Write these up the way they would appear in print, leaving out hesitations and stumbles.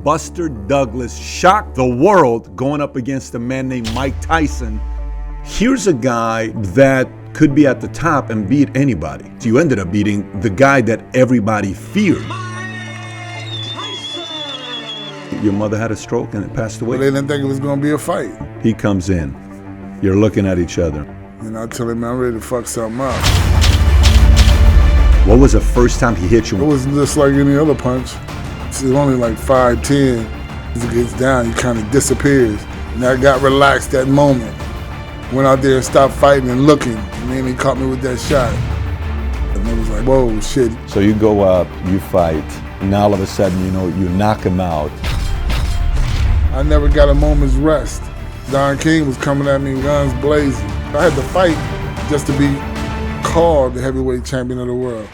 Buster Douglas shocked the world going up against a man named Mike Tyson. Here's a guy that could be at the top and beat anybody. So you ended up beating the guy that everybody feared. Your mother had a stroke and it passed away. Well, they didn't think it was going to be a fight. He comes in. You're looking at each other. And I tell him I'm ready to fuck something up. What was the first time he hit you? It was just like any other punch. It's only like 5'10". As it gets down, he kind of disappears. And I got relaxed that moment. Went out there and stopped fighting and looking. And then he caught me with that shot. And it was like, whoa, shit. So you go up, you fight, and all of a sudden, you knock him out. I never got a moment's rest. Don King was coming at me, guns blazing. I had to fight just to be called the heavyweight champion of the world.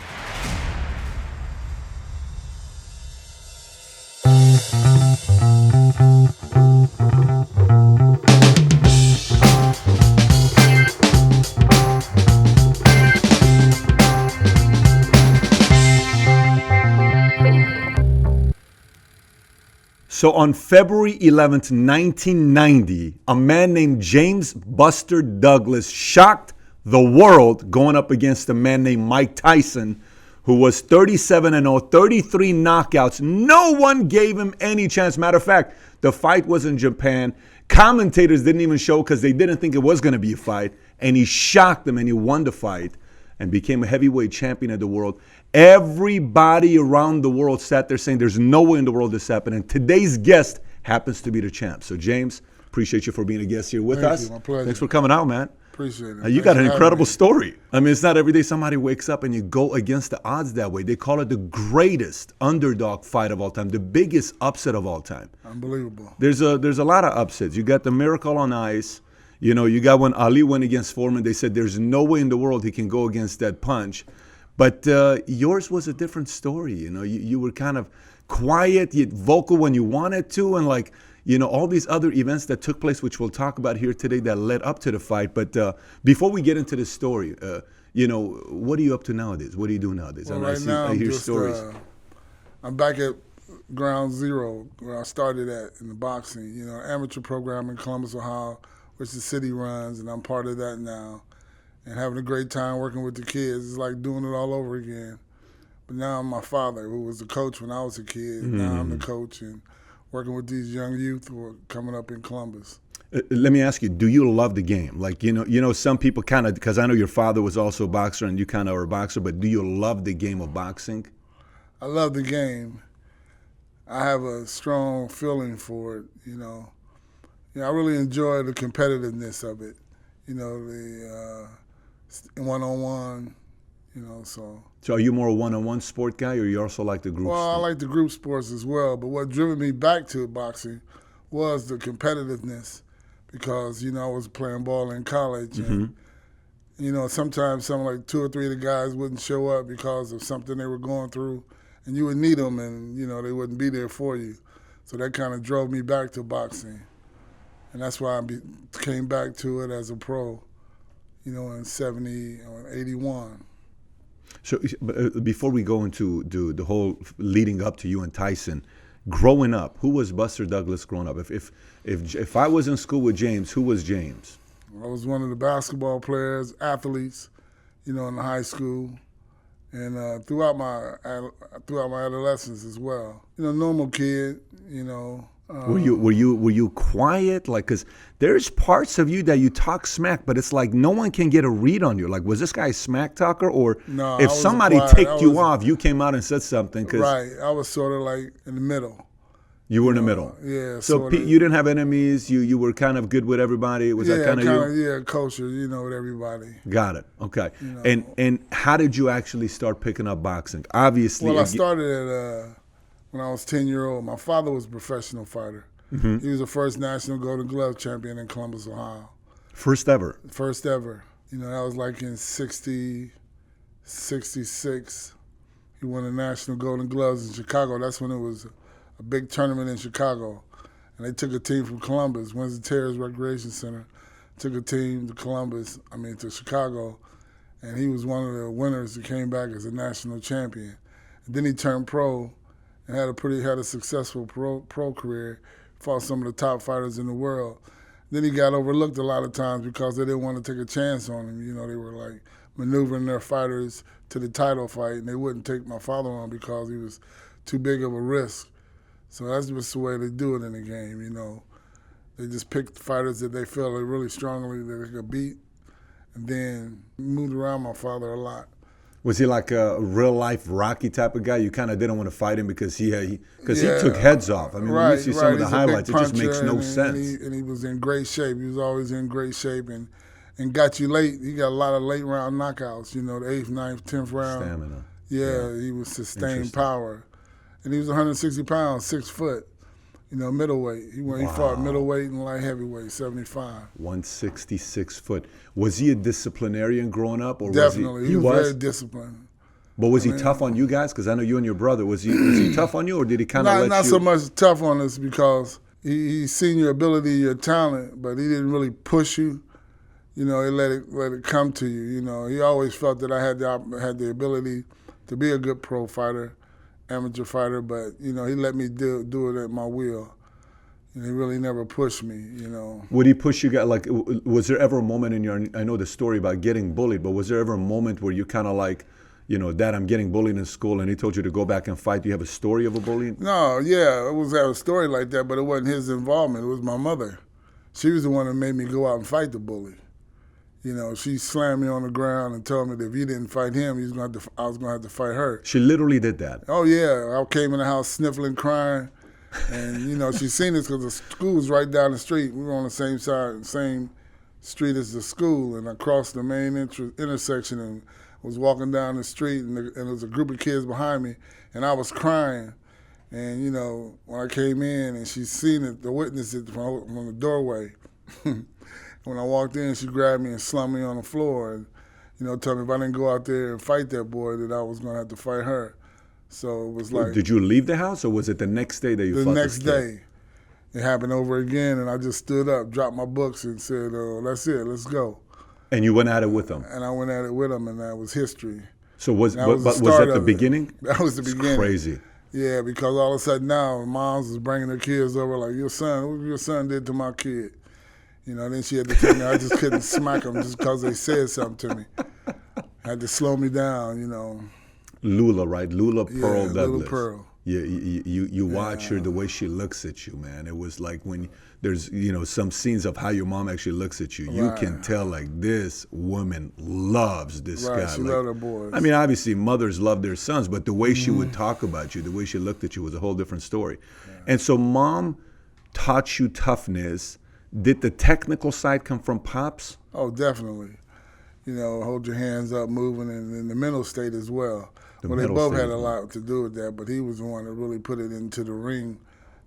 So on February 11th, 1990, a man named James Buster Douglas shocked the world going up against a man named Mike Tyson, who was 37-0, 33 knockouts. No one gave him any chance. Matter of fact, the fight was in Japan. Commentators didn't even show because they didn't think it was going to be a fight. And he shocked them and he won the fight and became a heavyweight champion of the world. Everybody around the world sat there saying there's no way in the world this happened. And today's guest happens to be the champ. So James, appreciate you for being a guest here with us. Thank you, my pleasure. Thanks for coming out, man. Appreciate it. You got an incredible story. I mean, it's not every day somebody wakes up and you go against the odds that way. They call it the greatest underdog fight of all time, the biggest upset of all time. Unbelievable. There's a lot of upsets. You got the Miracle on Ice. You got when Ali went against Foreman, they said there's no way in the world he can go against that punch. But yours was a different story. You were kind of quiet, yet vocal when you wanted to, and all these other events that took place, which we'll talk about here today, that led up to the fight. But before we get into the story, what are you up to nowadays? What do you do nowadays? Well, right now, I hear stories. I'm back at ground zero where I started at in the boxing. Amateur program in Columbus, Ohio, which the city runs, and I'm part of that now. And having a great time working with the kids. It's like doing it all over again. But now I'm my father, who was the coach when I was a kid. Mm-hmm. Now I'm the coach and working with these young youth who are coming up in Columbus. Let me ask you, do you love the game? Some people kind of, because I know your father was also a boxer and you kind of are a boxer, but do you love the game of boxing? I love the game. I have a strong feeling for it, I really enjoy the competitiveness of it, the one-on-one, so. So are you more a one-on-one sport guy, or you also like the group Well, sport? I like the group sports as well, but what driven me back to boxing was the competitiveness because, I was playing ball in college and, sometimes something like 2 or 3 of the guys wouldn't show up because of something they were going through, and you would need them and, they wouldn't be there for you. So that kind of drove me back to boxing. And that's why I came back to it as a pro, in 70 or 81. So before we go into the whole leading up to you and Tyson, growing up, who was Buster Douglas growing up? If I was in school with James, who was James? I was one of the basketball players, athletes, in the high school, and throughout my adolescence as well. Normal kid, Were you quiet? Because there's parts of you that you talk smack, but it's like no one can get a read on you. Was this guy a smack talker, or no, if somebody ticked you off, you came out and said something? Right, I was sort of like in the middle. You were in the middle. Yeah. So you didn't have enemies. You were kind of good with everybody. Was that kind of you? Yeah, kosher. With everybody. Got it. Okay. And how did you actually start picking up boxing? Obviously. Well, I started at. When I was 10-year-old, my father was a professional fighter. Mm-hmm. He was the first national Golden Glove champion in Columbus, Ohio. First ever? First ever. That was like in 60, 66. He won the national Golden Gloves in Chicago. That's when it was a big tournament in Chicago. And they took a team from Columbus, Windsor Terrace Recreation Center, took a team to Chicago, and he was one of the winners who came back as a national champion. And then he turned pro and had a successful pro career. Fought some of the top fighters in the world. Then he got overlooked a lot of times because they didn't want to take a chance on him. You know, they were like maneuvering their fighters to the title fight, and they wouldn't take my father on because he was too big of a risk. So that's just the way they do it in the game, you know. They just picked fighters that they felt really strongly that they could beat, and then moved around my father a lot. Was he like a real life Rocky type of guy? You kind of didn't want to fight him because he took heads off. I mean, when you see some of the highlights, it just makes no sense. And he was in great shape. He was always in great shape and got you late. He got a lot of late round knockouts, you know, the 8th, 9th, 10th round. Stamina. Yeah, he was sustained power. And he was 160 pounds, 6 foot, you know, middleweight. He fought middleweight and light heavyweight, 75. 166 foot. Was he a disciplinarian growing up? Or Definitely. Was he was very disciplined. But was he tough on you guys? Because I know you and your brother. Was he tough on you, or did he kind of let you? Not so much tough on us because he's seen your ability, your talent, but he didn't really push you. You know, he let it come to you. You know, he always felt that I had the ability to be a good pro fighter, amateur fighter, but you know, he let me do it at my will. And he really never pushed me, you know. Would he push you guys? Like, was there ever a moment in your? I know the story about getting bullied, but was there ever a moment where you kind of like, you know, Dad, I'm getting bullied in school, and he told you to go back and fight? Do you have a story of a bullying? No, yeah, it was a story like that, but it wasn't his involvement. It was my mother. She was the one that made me go out and fight the bully. You know, she slammed me on the ground and told me that if you didn't fight him, I was going to have to fight her. She literally did that? Oh, yeah. I came in the house sniffling, crying. And, you know, she seen this because the school was right down the street. We were on the same street as the school. And I crossed the main intersection and was walking down the street. And there was a group of kids behind me. And I was crying. And, you know, when I came in and she seen it, the witness it from the doorway. When I walked in, she grabbed me and slumped me on the floor and, you know, told me if I didn't go out there and fight that boy, that I was going to have to fight her. So it was like... Did you leave the house, or was it the next day that you fought this kid? The next day. It happened over again, and I just stood up, dropped my books, and said, that's it, let's go. And you went at it with him? And I went at it with him, and that was history. So was that the beginning? That was the beginning. Crazy. Yeah, because all of a sudden now, moms was bringing their kids over like, what your son did to my kid. You know, then she had to tell me I just couldn't smack them just because they said something to me. Had to slow me down, you know. Lula, right? Lula Pearl Douglas. Lula Pearl. Yeah, you watch her, the way she looks at you, man. It was like when there's, you know, some scenes of how your mom actually looks at you. You can tell, like, this woman loves this guy. She like, loved her boys. I mean, obviously, mothers love their sons, but the way she would talk about you, the way she looked at you was a whole different story. Yeah. And so mom taught you toughness. Did the technical side come from Pops? Oh, definitely. You know, hold your hands up, moving, and in the mental state as well. Well, they both had a lot to do with that, but he was the one that really put it into the ring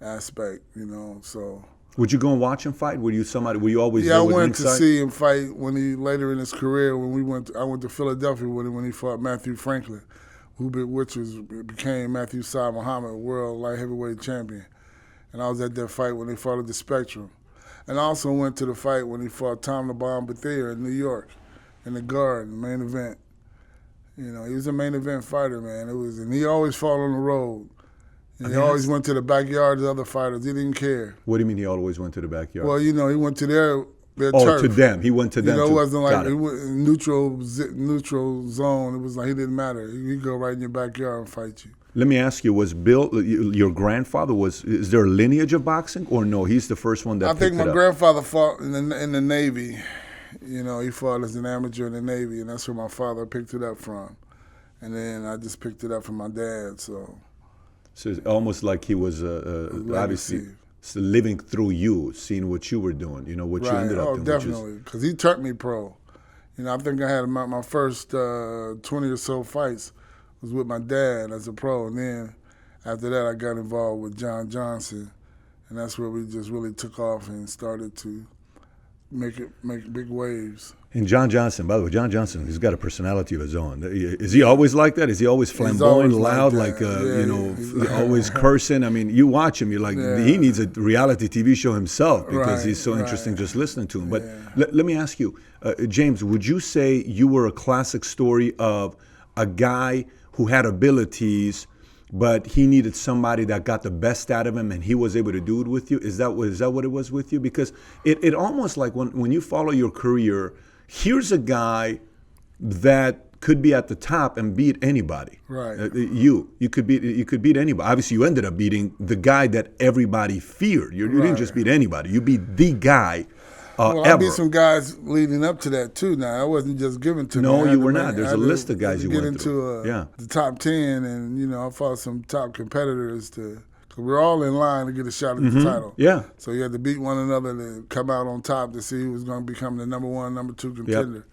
aspect, you know, so. Would you go and watch him fight? Were you always there I with went ringside? to see him fight when later in his career, I went to Philadelphia with him when he fought Matthew Franklin, which became Matthew Saad Muhammad, world light heavyweight champion. And I was at that fight when they fought at the Spectrum. And I also went to the fight when he fought Tom the Bomb Bethea in New York, in the Garden, main event. You know, he was a main event fighter, man. And he always fought on the road. And he always went to the backyard of other fighters. He didn't care. What do you mean he always went to the backyard? Well, you know, he went to their turf. Oh, to them. He went to them. You know, it wasn't like it was neutral zone. It was like he didn't matter. He'd go right in your backyard and fight you. Let me ask you, was Bill, your grandfather, is there a lineage of boxing, or no, he's the first one that picked it up? I think my grandfather fought in the Navy. You know, he fought as an amateur in the Navy, and that's where my father picked it up from. And then I just picked it up from my dad, so. So it's almost like he was obviously living through you, seeing what you were doing, you know, what you ended up doing. Oh, definitely, because he turned me pro. You know, I think I had my first 20 or so fights was with my dad as a pro, and then after that I got involved with John Johnson, and that's where we just really took off and started to make big waves. And John Johnson, by the way, John Johnson, he's got a personality of his own. Is he always like that? Is he always flamboyant, loud, you know, always cursing? I mean, you watch him, you're like, he needs a reality TV show himself because he's so interesting just listening to him. But let me ask you, James, would you say you were a classic story of a guy who had abilities but he needed somebody that got the best out of him, and he was able to do it with you. Is that what it was with you? Because it almost like when you follow your career, here's a guy that could be at the top and beat anybody. Right. You could beat anybody. Obviously, you ended up beating the guy that everybody feared. You didn't just beat anybody. You beat the guy. Well, I beat some guys leading up to that too. Now, I wasn't just given to me. No, you were not. There's a list of guys you went through. Get into the top 10, and I fought some top competitors because we're all in line to get a shot at the title. Yeah. So you had to beat one another to come out on top to see who was going to become the number 1, number 2 contender. Yep.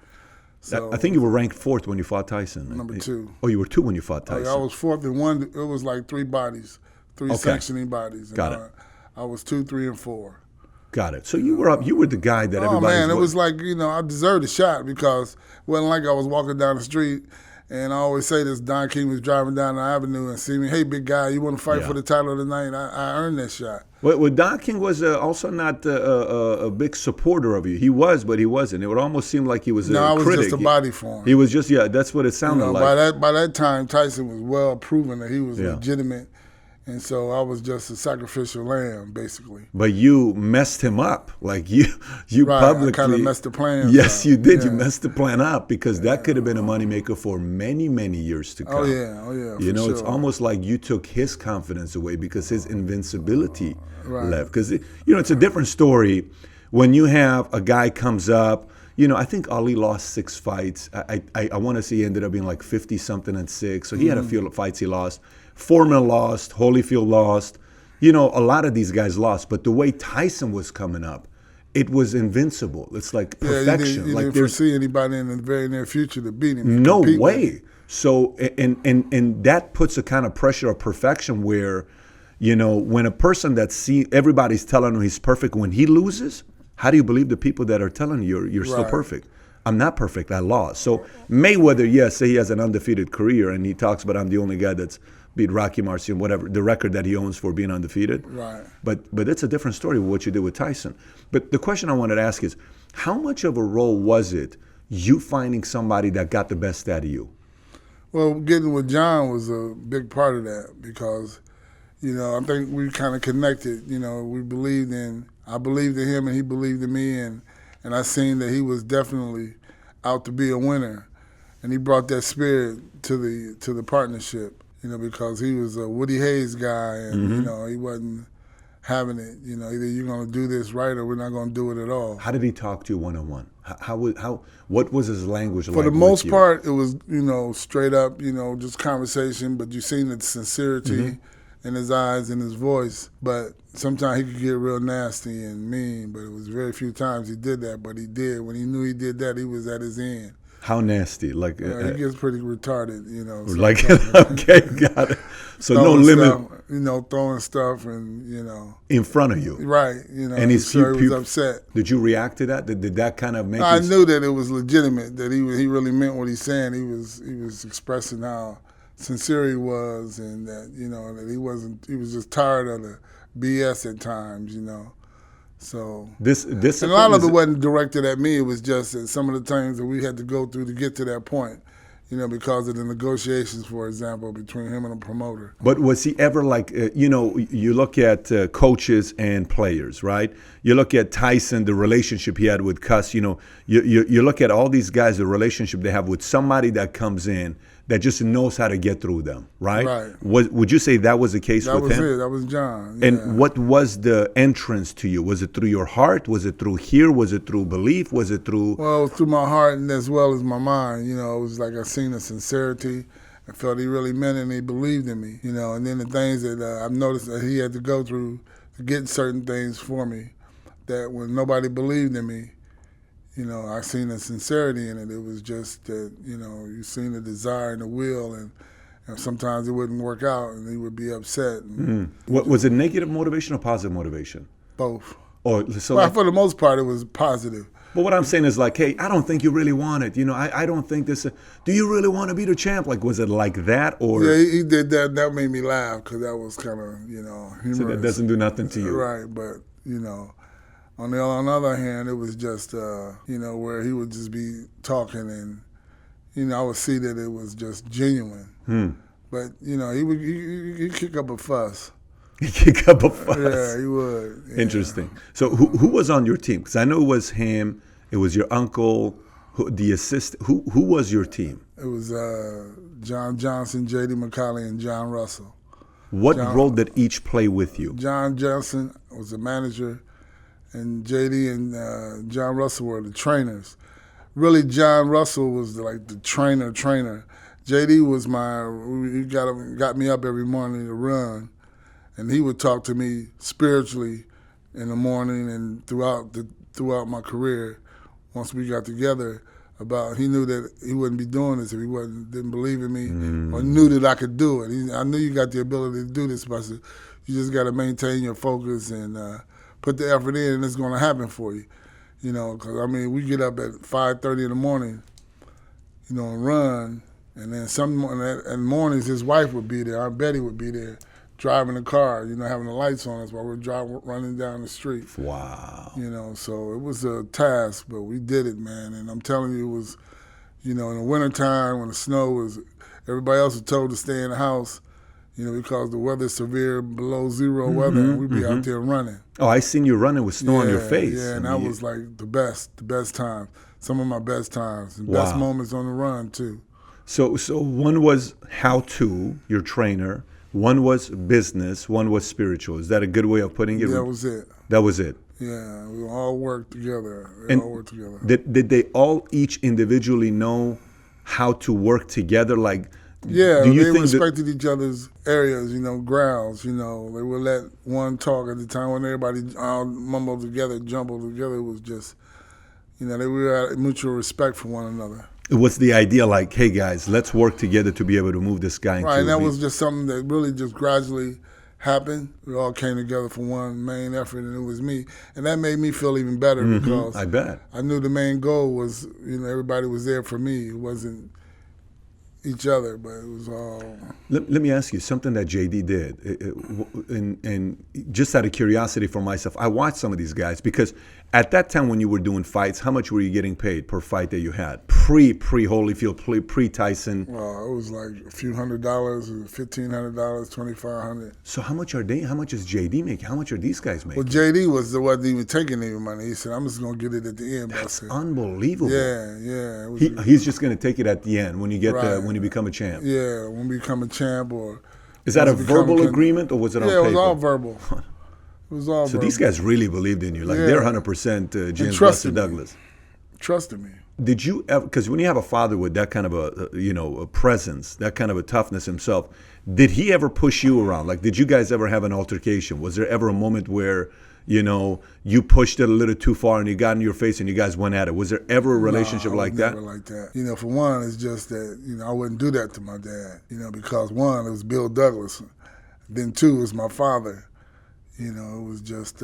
So, I think you were ranked 4th when you fought Tyson. Number 2. Oh, you were 2 when you fought Tyson. I was 4th in one. It was like 3 bodies, 3 sanctioning bodies. Got it. I was 2, 3, and 4. Got it. So you were up. You were the guy that everybody. Oh man, it was like I deserved a shot because it wasn't like I was walking down the street. And I always say this: Don King was driving down the avenue and see me. Hey, big guy, you want to fight for the title tonight? I earned that shot. Well, Don King was also not a big supporter of you. He was, but he wasn't. It would almost seem like he was a critic. No, I was just a body for him. He was just, that's what it sounded like. By that time, Tyson was well proven that he was legitimate. And so I was just a sacrificial lamb, basically. But you messed him up. Like you right, publicly. I kind of messed the plan Yes, up. You did. Yeah. You messed the plan up because that could have been a moneymaker for many, many years to come. Oh, yeah. Sure. It's almost like you took his confidence away because his invincibility left. Because, it's a different story when you have a guy comes up. I think Ali lost 6 fights. I want to say he ended up being like 50-something and 6. So he had a few fights he lost. Foreman lost. Holyfield lost. A lot of these guys lost. But the way Tyson was coming up, it was invincible. It's like perfection. You didn't foresee anybody in the very near future to beat him. No way. So, and that puts a kind of pressure of perfection where, when a person everybody's telling him he's perfect, when he loses, how do you believe the people that are telling you you're still perfect? I'm not perfect. I lost. So Mayweather, say he has an undefeated career, and he talks about I'm the only guy that's beat Rocky Marciano, whatever, the record that he owns for being undefeated. Right. But it's a different story with what you did with Tyson. But the question I wanted to ask is, how much of a role was it you finding somebody that got the best out of you? Well, getting with John was a big part of that because, I think we kind of connected. We believed I believed in him and he believed in me, and I seen that he was definitely out to be a winner. And he brought that spirit to the partnership. Because he was a Woody Hayes guy, and he wasn't having it. Either you're going to do this right or we're not going to do it at all. How did he talk to you one-on-one? What was his language like? For the most part, it was straight up, just conversation. But you seen the sincerity in his eyes and his voice. But sometimes he could get real nasty and mean. But it was very few times he did that. But he did. When he knew he did that, he was at his end. How nasty? Like he gets pretty retarded, Like okay, got it. So no limit. Stuff, throwing stuff and in front of you, right? And he was upset. Did you react to that? Did that kind of make? I knew that it was legitimate. That he really meant what he's saying. He was expressing how sincere he was, and that that he wasn't. He was just tired of the BS at times, So this and a lot of it wasn't directed at me. It was just that some of the things that we had to go through to get to that point, because of the negotiations, for example, between him and the promoter. But was he ever like, you look at coaches and players, right? You look at Tyson, the relationship he had with Cuss. You look at all these guys, the relationship they have with somebody that comes in that just knows how to get through them, right? Right. Would you say that was the case with him? That was it. That was John. Yeah. And what was the entrance to you? Was it through your heart? Was it through here? Was it through belief? Was it through? Well, it was through my heart and as well as my mind. It was like I seen the sincerity. I felt he really meant it and he believed in me. And then the things that I've noticed that he had to go through to get certain things for me, that when nobody believed in me, I seen the sincerity in it. It was just that, you seen the desire and the will, and sometimes it wouldn't work out, and he would be upset. And, What was it, negative motivation or positive motivation? Both. For the most part, it was positive. But what I'm saying is like, hey, I don't think you really want it. I don't think this. Do you really want to be the champ? Like, was it like that, or? Yeah, he did that. That made me laugh because that was kind of, humorous. So that doesn't do nothing to you, right? But on the other hand, it was just, where he would just be talking and, I would see that it was just genuine. But he'd kick up a fuss. He kick up a fuss. Yeah, he would. Yeah. Interesting. So who was on your team? Because I know it was him. It was your uncle, the assistant. Who was your team? It was John Johnson, J.D. McCauley, and John Russell. What role did each play with you? John Johnson was the manager, and J.D. and John Russell were the trainers. Really, John Russell was the trainer. J.D. was he got me up every morning to run, and he would talk to me spiritually in the morning and throughout my career. Once we got together, he knew that he wouldn't be doing this if he didn't believe in me or knew that I could do it. I knew you got the ability to do this, but I said, you just got to maintain your focus and put the effort in, and it's going to happen for you. Because we get up at 5:30 in the morning, and run, and then in mornings his wife would be there, Aunt Betty would be there, driving the car, having the lights on us while we're running down the street. Wow. So it was a task, but we did it, man. And I'm telling you, it was, in the wintertime when the snow was, everybody else was told to stay in the house, because the weather's severe, below zero weather, and we'd be out there running. Oh, I seen you running with snow on your face. Yeah, and that was like the best time. Some of my best times, and best moments on the run, too. So one was how-to, your trainer. One was business, one was spiritual. Is that a good way of putting it? That was it. That was it. Yeah, we all worked together. Did they all each individually know how to work together? Yeah, they respected each other's areas, grounds. They would let one talk at the time when everybody all mumbled together, jumbled together. It was just, they were at mutual respect for one another. It was the idea hey guys, let's work together to be able to move this guy. Right, and that was just something that really just gradually happened. We all came together for one main effort, and it was me. And that made me feel even better because I bet. I knew the main goal was, everybody was there for me. It wasn't each other, but it was all. Let me ask you something that JD did, and just out of curiosity for myself, I watched some of these guys because at that time when you were doing fights, how much were you getting paid per fight that you had? Pre Holyfield, pre Tyson. Well, it was like a few $100, $1,500, $2,500. So how much is JD making? How much are these guys making? Well, JD wasn't even taking any money. He said, "I'm just gonna get it at the end." That's unbelievable. Yeah. He's just gonna take it at the end when you get when you become a champ. Yeah, when we become a champ, or is that a verbal agreement or was it on paper? Yeah, it was all verbal. It was all verbal. These guys really believed in you. They're 100% James Buster Douglas. Trusted me. Did you ever, because when you have a father with that kind of a presence, that kind of a toughness himself, did he ever push you around? Did you guys ever have an altercation? Was there ever a moment where, you pushed it a little too far and he got in your face and you guys went at it? Was there ever a relationship like that? Never like that. For one, it's just that, I wouldn't do that to my dad, because one, it was Bill Douglas. Then two, it was my father. It was just,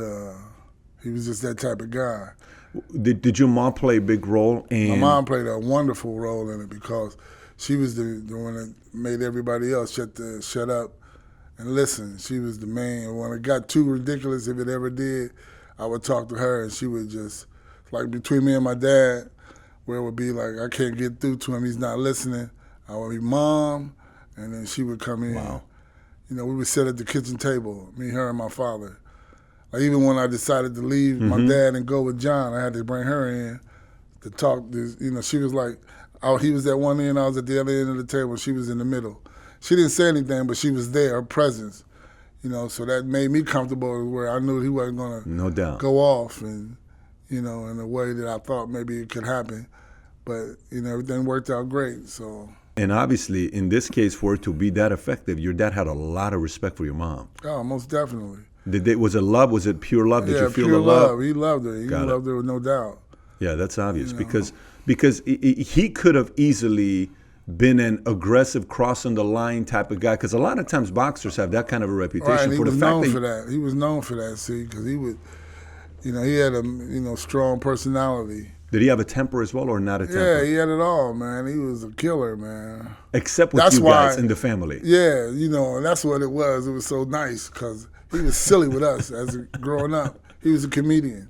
he was just that type of guy. Did your mom play a big role in? My mom played a wonderful role in it because she was the one that made everybody else shut up and listen. She was the main. When it got too ridiculous, if it ever did, I would talk to her and she would just, between me and my dad, where it would be I can't get through to him, he's not listening, I would be Mom, and then she would come in. Wow. We would sit at the kitchen table, me, her, and my father. Even when I decided to leave my dad and go with John, I had to bring her in to talk. She was he was at one end, I was at the other end of the table, she was in the middle. She didn't say anything, but she was there, her presence. So that made me comfortable where I knew he wasn't going to go off and, in a way that I thought maybe it could happen. But, everything worked out great, so. And obviously, in this case, for it to be that effective, your dad had a lot of respect for your mom. Oh, most definitely. Was it love? Was it pure love? Did you feel pure the love? He loved her. He loved her with no doubt. Yeah, that's obvious because he could have easily been an aggressive, crossing the line type of guy. Because a lot of times boxers have that kind of a reputation. Right, and he was known for that. He was known for that. See, because he would, he had a strong personality. Did he have a temper as well, or not a temper? Yeah, he had it all, man. He was a killer, man. Except with you guys in the family. Yeah, and that's what it was. It was so nice because he was silly with us as growing up. He was a comedian,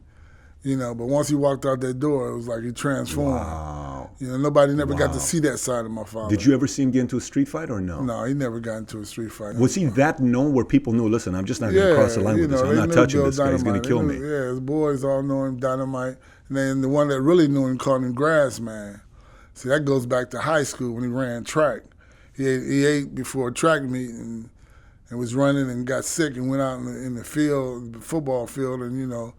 but once he walked out that door, it was like he transformed. Wow. You know, nobody never got Wow. to see that side of my father. Did you ever see him get into a street fight or no? No, he never got into a street fight. Was he that known where people knew, listen, I'm just not going to cross the line with this. I'm they not knew touching Bill this guy. He's going to kill Dynamite. me. Yeah, his boys all know him, Dynamite. And then the one that really knew him called him Grass Man. See, that goes back to high school when he ran track. He ate before a track meet and was running and got sick and went out in the field, the football field, and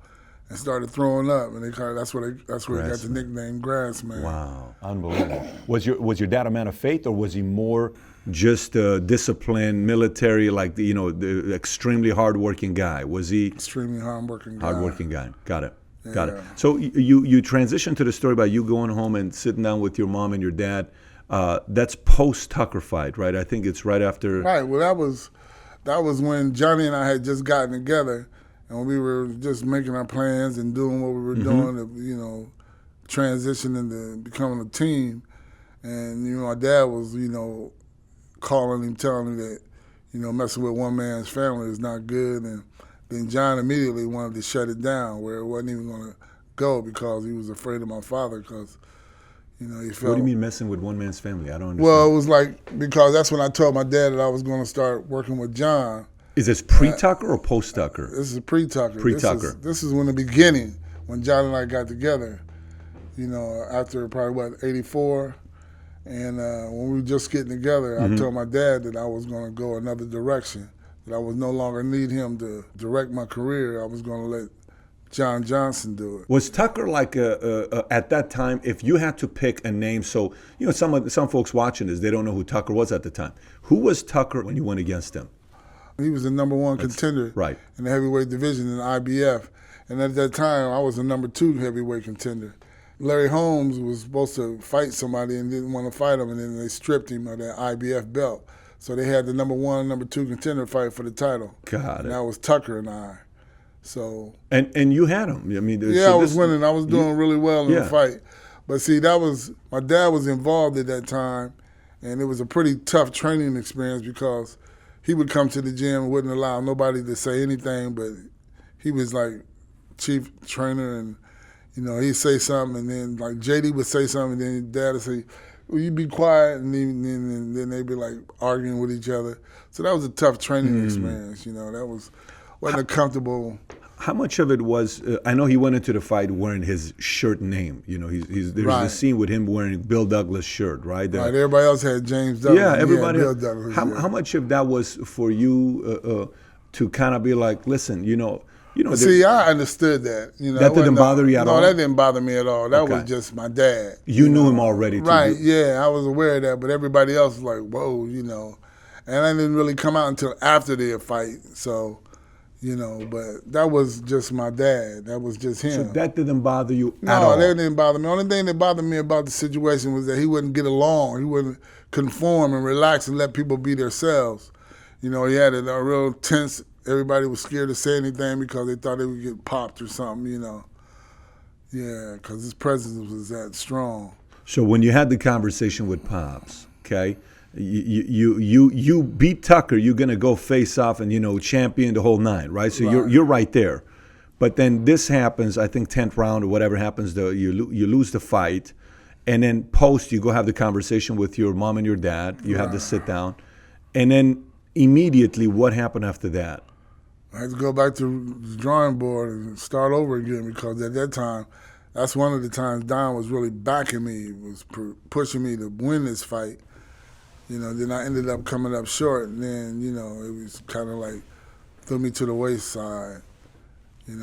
and started throwing up. And that's where he got the nickname Grass Man. Wow, unbelievable. Was your dad a man of faith, or was he more just a disciplined military, like the extremely hardworking guy? Was he extremely hardworking guy? Hardworking guy. Got it. Yeah. Got it. So you transitioned to the story about you going home and sitting down with your mom and your dad. That's post Tucker fight, right? I think it's right after. Right. Well, that was when Johnny and I had just gotten together, and we were just making our plans and doing what we were doing to, transitioning to becoming a team. And, my dad was, calling him, telling him that, messing with one man's family is not good. And then John immediately wanted to shut it down, where it wasn't even going to go because he was afraid of my father because, he felt. What do you mean messing with one man's family? I don't understand. Well, it was like, because that's when I told my dad that I was going to start working with John. Is this pre-Tucker or post-Tucker? This is pre-Tucker. Pre-Tucker. This is when the beginning, when John and I got together, after probably, 84. And when we were just getting together, I told my dad that I was going to go another direction, that I would no longer need him to direct my career. I was going to let John Johnson do it. Was Tucker like at that time, if you had to pick a name, so, some folks watching this, they don't know who Tucker was at the time. Who was Tucker when you went against him? He was the number one contender in the heavyweight division in the IBF. And at that time, I was the number 2 heavyweight contender. Larry Holmes was supposed to fight somebody and didn't want to fight him, and then they stripped him of that IBF belt. So they had the number 1, number 2 contender fight for the title. Got it. And that was Tucker and I. So and you had him. I mean, yeah, I was winning. I was doing really well in the fight. But see, my dad was involved at that time, and it was a pretty tough training experience because he would come to the gym and wouldn't allow nobody to say anything, but he was like chief trainer, and he'd say something, and then like JD would say something, and then Dad would say, "Will you be quiet?" And then they'd be like arguing with each other. So that was a tough training experience. That wasn't a comfortable. How much of it was? I know he went into the fight wearing his shirt name. There's a scene with him wearing Bill Douglas' shirt, right? Right. Everybody else had James Douglas. Yeah, everybody. Bill Douglas. How much of that was for you to kind of be like, listen, See, I understood that. That didn't bother you at all? No, that didn't bother me at all. That was just my dad. You knew him already, too. Right, yeah, I was aware of that, but everybody else was like, whoa, And I didn't really come out until after the fight, so, but that was just my dad. That was just him. So that didn't bother you at all? No, that didn't bother me. The only thing that bothered me about the situation was that he wouldn't get along. He wouldn't conform and relax and let people be themselves. He had a real tense. Everybody was scared to say anything because they thought they would get popped or something, Yeah, because his presence was that strong. So when you had the conversation with Pops, okay, you beat Tucker, you're gonna go face off and champion the whole 9, right? So you're right there. But then this happens, I think 10th round or whatever happens, you lose the fight, and then post you go have the conversation with your mom and your dad. You have to sit down, and then immediately what happened after that? I had to go back to the drawing board and start over again because at that time, that's one of the times Don was really backing me, was pushing me to win this fight. Then I ended up coming up short, and then, it was kind of like threw me to the wayside.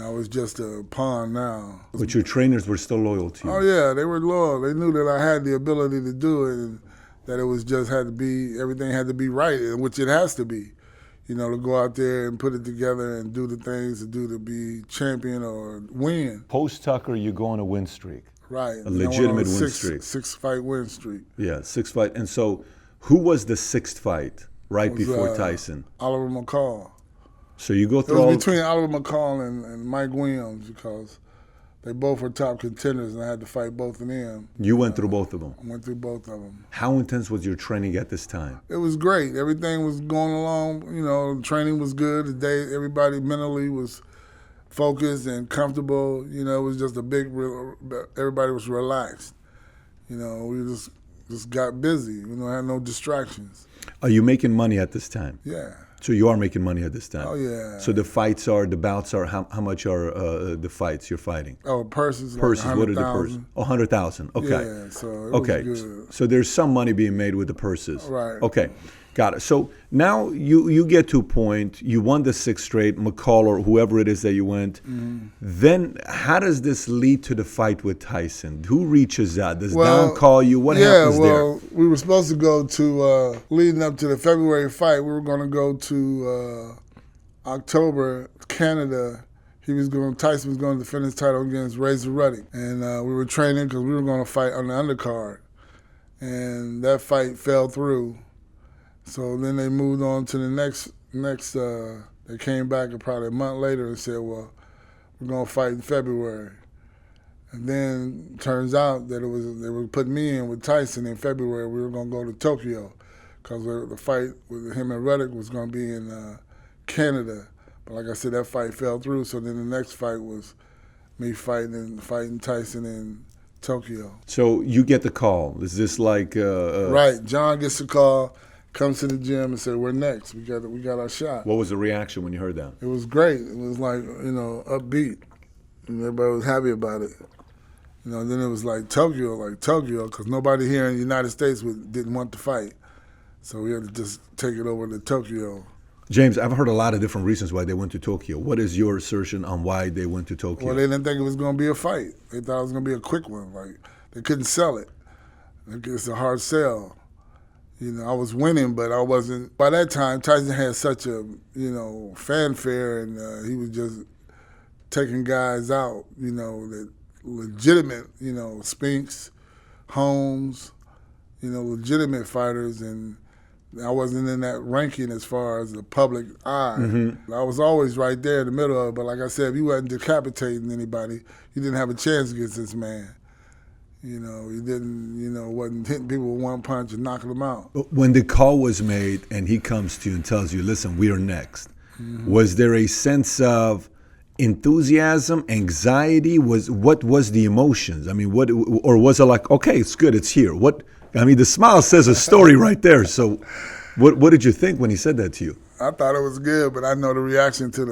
I was just a pawn now. But your trainers were still loyal to you. Oh, yeah, they were loyal. They knew that I had the ability to do it and that it was just everything had to be right, which it has to be. To go out there and put it together and do the things to do to be champion or win. Post-Tucker, you go on a win streak. Right. A legitimate win streak. 6-fight win streak. Yeah, 6 fight. And so who was the 6th fight before Tyson? Oliver McCall. So you go through It was between Oliver McCall and Mike Williams because they both were top contenders, and I had to fight both of them. You went through both of them? I went through both of them. How intense was your training at this time? It was great. Everything was going along. The training was good. The day, everybody mentally was focused and comfortable. It was just everybody was relaxed. We just got busy. Had no distractions. Are you making money at this time? Yeah. So you are making money at this time? Oh, yeah. So the bouts are, how much are the fights you're fighting? Oh, purses, Purses, like what are the purses? 100,000, okay. Yeah, so it was good. So there's some money being made with the purses. Right. Okay, got it. So now you get to a point, you won the 6th straight, McCall or whoever it is that you went. Mm-hmm. Then how does this lead to the fight with Tyson? Who reaches out? Does Don call you? What happens there? We were supposed to go to, leading up to the February fight, we were going to go to October, Canada. Tyson was going to defend his title against Razor Ruddock. And we were training because we were going to fight on the undercard. And that fight fell through. So then they moved on to the next. They came back probably a month later and said, well, we're going to fight in February. And then turns out that they were putting me in with Tyson in February. We were going to go to Tokyo because the fight with him and Ruddock was going to be in Canada. But like I said, that fight fell through. So then the next fight was me fighting Tyson in Tokyo. So you get the call. Is this like... Right. John gets the call, comes to the gym and said, we're next. We got our shot. What was the reaction when you heard that? It was great. It was like, upbeat. And everybody was happy about it. Then it was like Tokyo, because nobody here in the United States didn't want to fight. So we had to just take it over to Tokyo. James, I've heard a lot of different reasons why they went to Tokyo. What is your assertion on why they went to Tokyo? Well, they didn't think it was going to be a fight. They thought it was going to be a quick one. Like, they couldn't sell it. It's a hard sell. I was winning, but I wasn't. By that time, Tyson had such a, fanfare, and he was just taking guys out, that legitimate, Spinks, Holmes, legitimate fighters, and I wasn't in that ranking as far as the public eye. Mm-hmm. I was always right there in the middle of it, but like I said, if you wasn't decapitating anybody, you didn't have a chance against this man. You didn't, wasn't hitting people with one punch and knocking them out. When the call was made and he comes to you and tells you, listen, we are next, was there a sense of enthusiasm, anxiety? What was the emotions? I mean, or was it like, okay, it's good, it's here? The smile says a story right there. So what did you think when he said that to you? I thought it was good, but I know the reaction to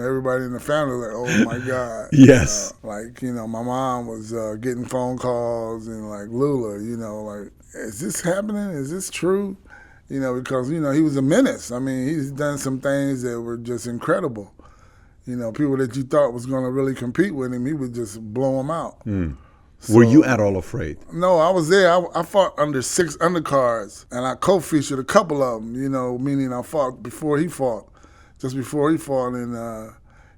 everybody in the family, like, oh my God. Yes. My mom was getting phone calls and like, Lula, like, is this happening? Is this true? Because, he was a menace. I mean, he's done some things that were just incredible. People that you thought was going to really compete with him, he would just blow them out. Mm. So, were you at all afraid? No, I was there. I fought under 6 undercards, and I co-featured a couple of them, meaning I fought before he fought, and,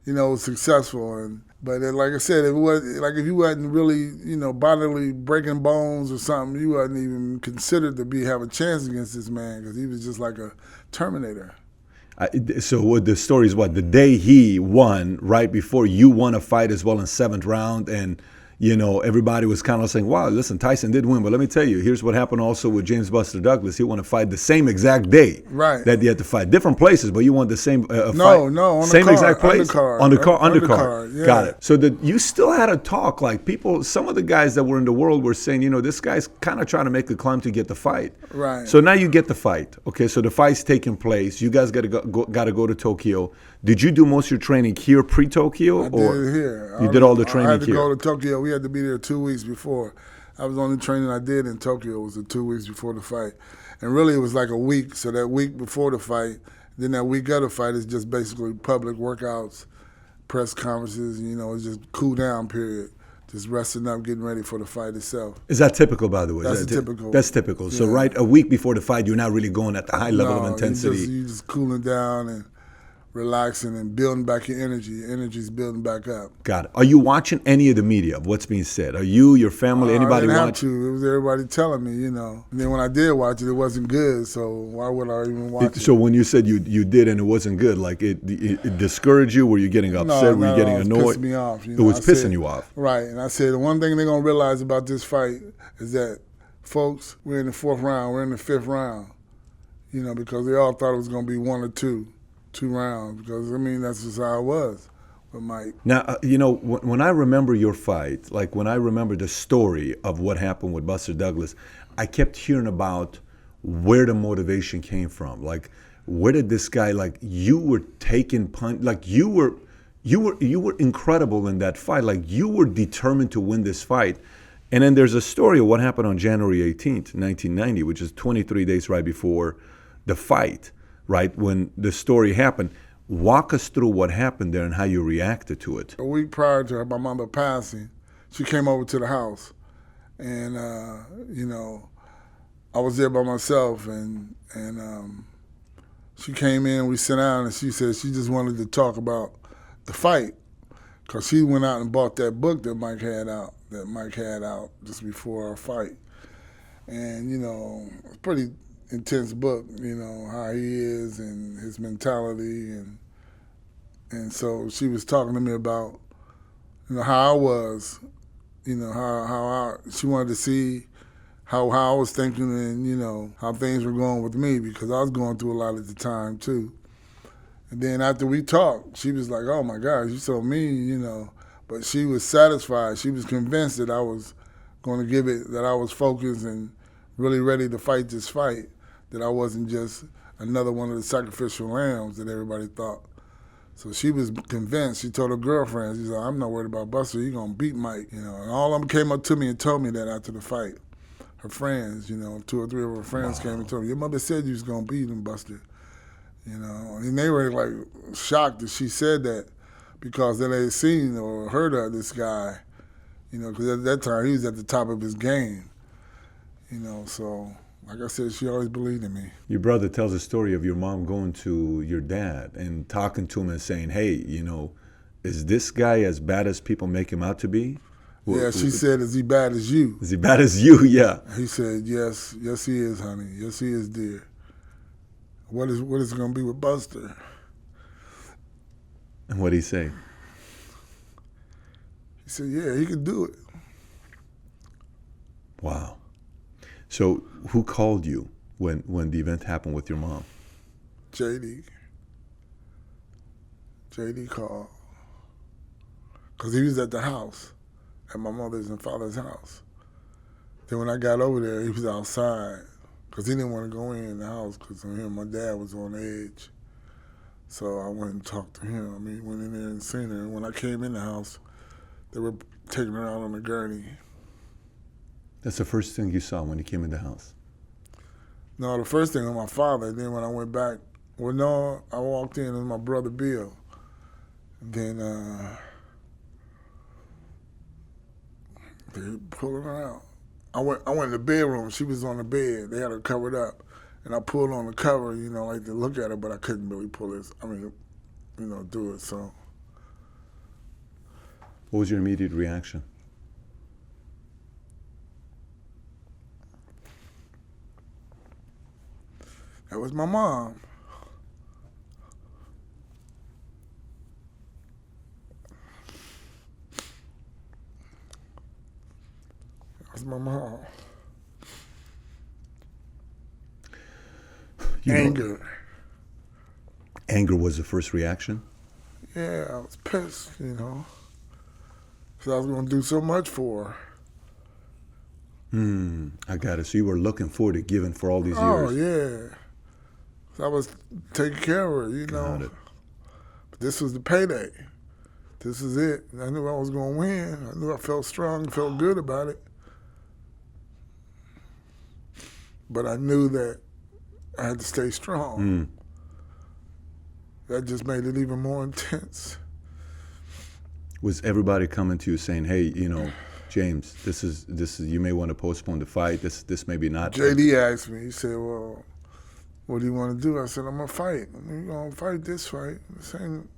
was successful. But like I said, it was like if you wasn't really, bodily breaking bones or something, you wasn't even considered to have a chance against this man because he was just like a Terminator. So what the story is the day he won, right before you won a fight as well in 7th round, and everybody was kind of saying, wow, listen, Tyson did win, but let me tell you, here's what happened also with James Buster Douglas. He won a fight the same exact day that he had to fight. Different places, but you won the same fight. No, on same the exact place? Undercard. Yeah. Got it. So you still had a talk, like some of the guys that were in the world were saying, this guy's kind of trying to make a climb to get the fight. Right. So now you get the fight. Okay, so the fight's taking place. You guys got to go to Tokyo. Did you do most of your training here pre-Tokyo? I did it here. You did all the training here? I had to go to Tokyo. We had to be there 2 weeks before. That was the only training I did in Tokyo was the 2 weeks before the fight. And really it was like a week. So that week before the fight, then that week of the fight is just basically public workouts, press conferences, it's just cool down period. Just resting up, getting ready for the fight itself. Is that typical, by the way? That's typical. That's typical. Yeah. So right a week before the fight, you're not really going at the high level of intensity. You're just cooling down and relaxing and building back your energy. Your energy's building back up. Got it. Are you watching any of the media of what's being said? Are you, your family, anybody watching? I didn't have watching? to. It was everybody telling me, And then when I did watch it, it wasn't good. So why would I even watch it? So when you said you did and it wasn't good, like it discouraged you? Were you getting upset? Were you getting annoyed? It was pissing me off. It was pissing you off. Right. And I said, the one thing they're going to realize about this fight is that, folks, we're in the 4th round. We're in the 5th round. Because they all thought it was going to be 1 or 2 rounds, because, that's just how it was. with Mike. Now, when I remember your fight, like when I remember the story of what happened with Buster Douglas, I kept hearing about where the motivation came from. Like, where did this guy, like, you were taking punch, like you were incredible in that fight. Like, you were determined to win this fight. And then there's a story of what happened on January 18th, 1990, which is 23 days right before the fight, right? When the story happened. Walk us through what happened there and how you reacted to it. A week prior to my mother passing, she came over to the house. And, I was there by myself. And she came in, we sat down, and she said she just wanted to talk about the fight. Because she went out and bought that book that Mike had out just before our fight. And, it's a pretty intense book, how he is and his mentality. And so she was talking to me about, how I was, she wanted to see how I was thinking and, how things were going with me, because I was going through a lot at the time, too. And then after we talked, she was like, oh, my gosh, you're so mean, But she was satisfied. She was convinced that I was going to give it, that I was focused and really ready to fight this fight, that I wasn't just another one of the sacrificial lambs that everybody thought. So she was convinced. She told her girlfriend, she said, I'm not worried about Buster. He's going to beat Mike. And all of them came up to me and told me that after the fight. Her friends, 2 or 3 of her friends came and told me, your mother said you was going to beat him, Buster. And they were like shocked that she said that, because they had seen or heard of this guy, because at that time he was at the top of his game, so like I said, she always believed in me. Your brother tells a story of your mom going to your dad and talking to him and saying, hey, is this guy as bad as people make him out to be? Yeah, she said, is he bad as you? Is he bad as you? Yeah. He said, yes he is, honey. Yes, he is, dear. What is it going to be with Buster? And what did he say? He said, yeah, he could do it. Wow. So who called you when the event happened with your mom? JD. JD called. Because he was at the house, at my mother's and father's house. Then when I got over there, he was outside, because he didn't want to go in the house because him and my dad was on edge. So I went and talked to him. Went in there and seen her. And when I came in the house, they were taking her out on the gurney. That's the first thing you saw when you came in the house? No, the first thing was my father. Then when I went back, I walked in with my brother Bill. Then they pulled her out. I went in the bedroom. She was on the bed. They had her covered up. And I pulled on the cover, like to look at her, but I couldn't really pull it. Do it, so. What was your immediate reaction? That was my mom. That was my mom. Anger. Anger was the first reaction? Yeah, I was pissed, because I was going to do so much for her. I got it. So you were looking forward to giving for all these years. Oh, yeah. So I was taking care of her, Got it. But this was the payday. This is it. I knew I was going to win. I knew I felt strong, felt good about it. But I knew that I had to stay strong. That just made it even more intense. Was everybody coming to you saying, hey, James, this is you may want to postpone the fight. This may be not. JD asked me, he said, well, what do you want to do? I said, I'm going to fight. I'm going to fight this fight. This ain't,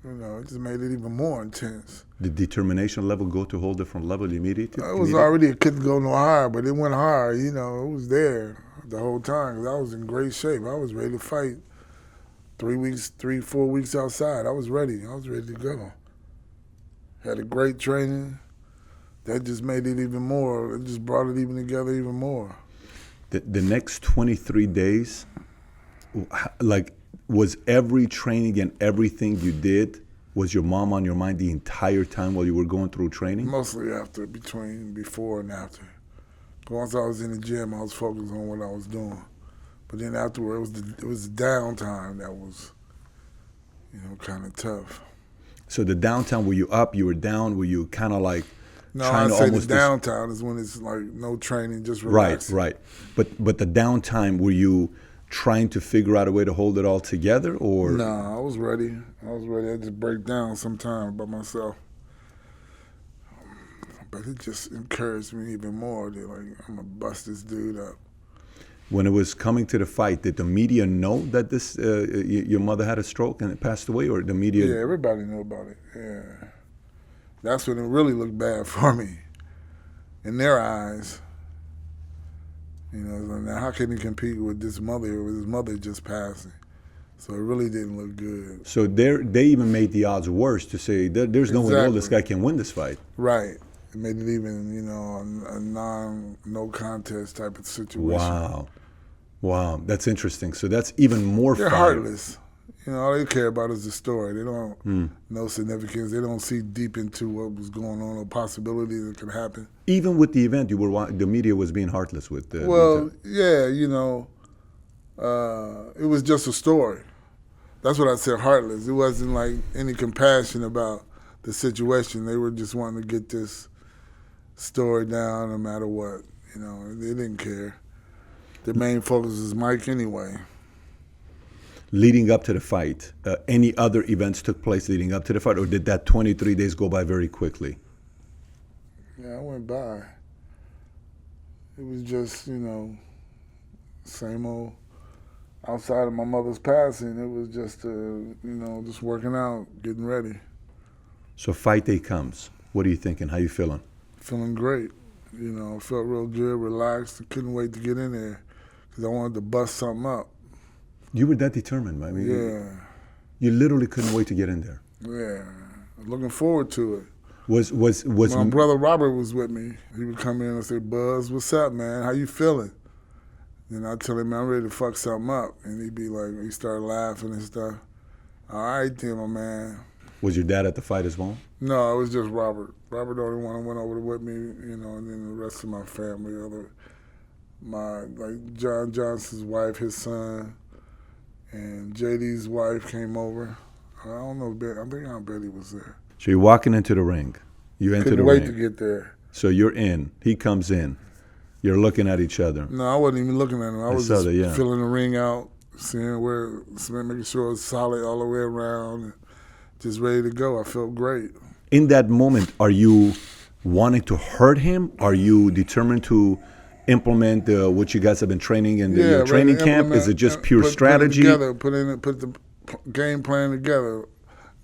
it just made it even more intense. The determination level go to a whole different level immediately? It was already, it couldn't go no higher, but it went higher, it was there the whole time, because I was in great shape. I was ready to fight 4 weeks outside. I was ready to go. Had a great training. That just made it even more, it just brought it even together even more. The next 23 days, like Was every training and everything you did, was your mom on your mind the entire time while you were going through training? Mostly before and after. But once I was in the gym, I was focused on what I was doing. But then afterward, it was the downtime that was, kind of tough. So the downtime, were you up, you were down, were you kind of like trying to I'd say almost... the downtime is when it's like no training, just relaxing. Right. But the downtime, were you trying to figure out a way to hold it all together, or? No, I was ready. I just break down sometime by myself. But it just encouraged me even more. That like I'm gonna bust this dude up. When it was coming to the fight, did the media know that this your mother had a stroke and it passed away, or the media? Yeah, everybody knew about it. Yeah, that's when it really looked bad for me, in their eyes. Now how can he compete with his mother just passing? So it really didn't look good. So they even made the odds worse to say there's no way in the world this guy can win this fight. Right. It made it even, a no contest type of situation. Wow, that's interesting. So that's even more They're fire. heartless. All they care about is the story. They don't know significance. They don't see deep into what was going on or possibilities that could happen. Even with the event, the media was being heartless with. It was just a story. That's what I said, heartless. It wasn't like any compassion about the situation. They were just wanting to get this story down no matter what. They didn't care. The main focus is Mike anyway. Leading up to the fight, any other events took place leading up to the fight, or did that 23 days go by very quickly? Yeah, I went by. It was just, same old. Outside of my mother's passing, it was just, just working out, getting ready. So fight day comes. What are you thinking? How you feeling? Feeling great. I felt real good, relaxed. I couldn't wait to get in there because I wanted to bust something up. You were that determined, I mean. Yeah. You literally couldn't wait to get in there. Yeah. Looking forward to it. Was my brother Robert was with me. He would come in and say, "Buzz, what's up, man? How you feeling?" Then I'd tell him, "I'm ready to fuck something up." And he'd be like, he started laughing and stuff. "All right then, my man." Was your dad at the fight as well? No, it was just Robert. Robert the only one who went over with me, and then the rest of my family, John Johnson's wife, his son, and JD's wife came over. I don't know, I think Aunt Betty was there. So you're walking into the ring. You enter the ring. Couldn't wait to get there. So you're in. He comes in. You're looking at each other. No, I wasn't even looking at him. I was just filling the ring out, making sure it's solid all the way around, and just ready to go. I felt great. In that moment, are you wanting to hurt him? Are you determined to implement what you guys have been training in your training camp? Is it just pure strategy? Put the game plan together.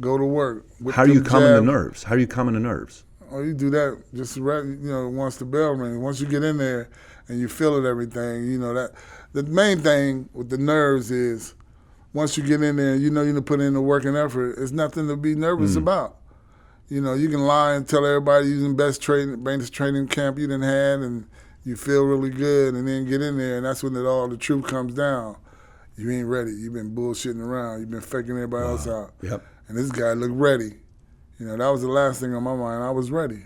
Go to work. How are you calming the nerves? Oh, you do that just once the bell rings. Once you get in there and you feel it, everything, that the main thing with the nerves is once you get in there, you put in the work and effort. It's nothing to be nervous about. You can lie and tell everybody you're in best training camp you done had, and you feel really good, and then get in there, and that's when all the truth comes down. You ain't ready. You've been bullshitting around. You've been faking everybody else out. Yep. And this guy looked ready. That was the last thing on my mind. I was ready.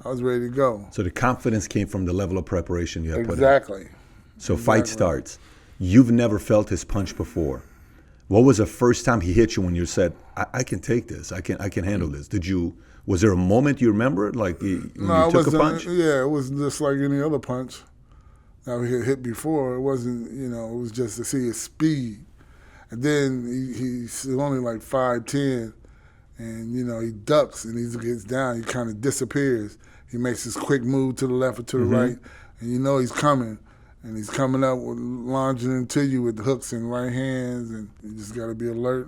I was ready to go. So the confidence came from the level of preparation you had put in. Exactly. So fight starts. You've never felt his punch before. What was the first time he hit you when you said, I can take this, I can handle this? Was there a moment you remember, like when you took a punch? Yeah, it was just like any other punch that we had hit before. It wasn't, it was just to see his speed. And then he's only like 5'10", and, he ducks and he gets down, he kind of disappears. He makes his quick move to the left or to the right, and he's coming. And he's coming up with launching into you with hooks and right hands, and you just got to be alert.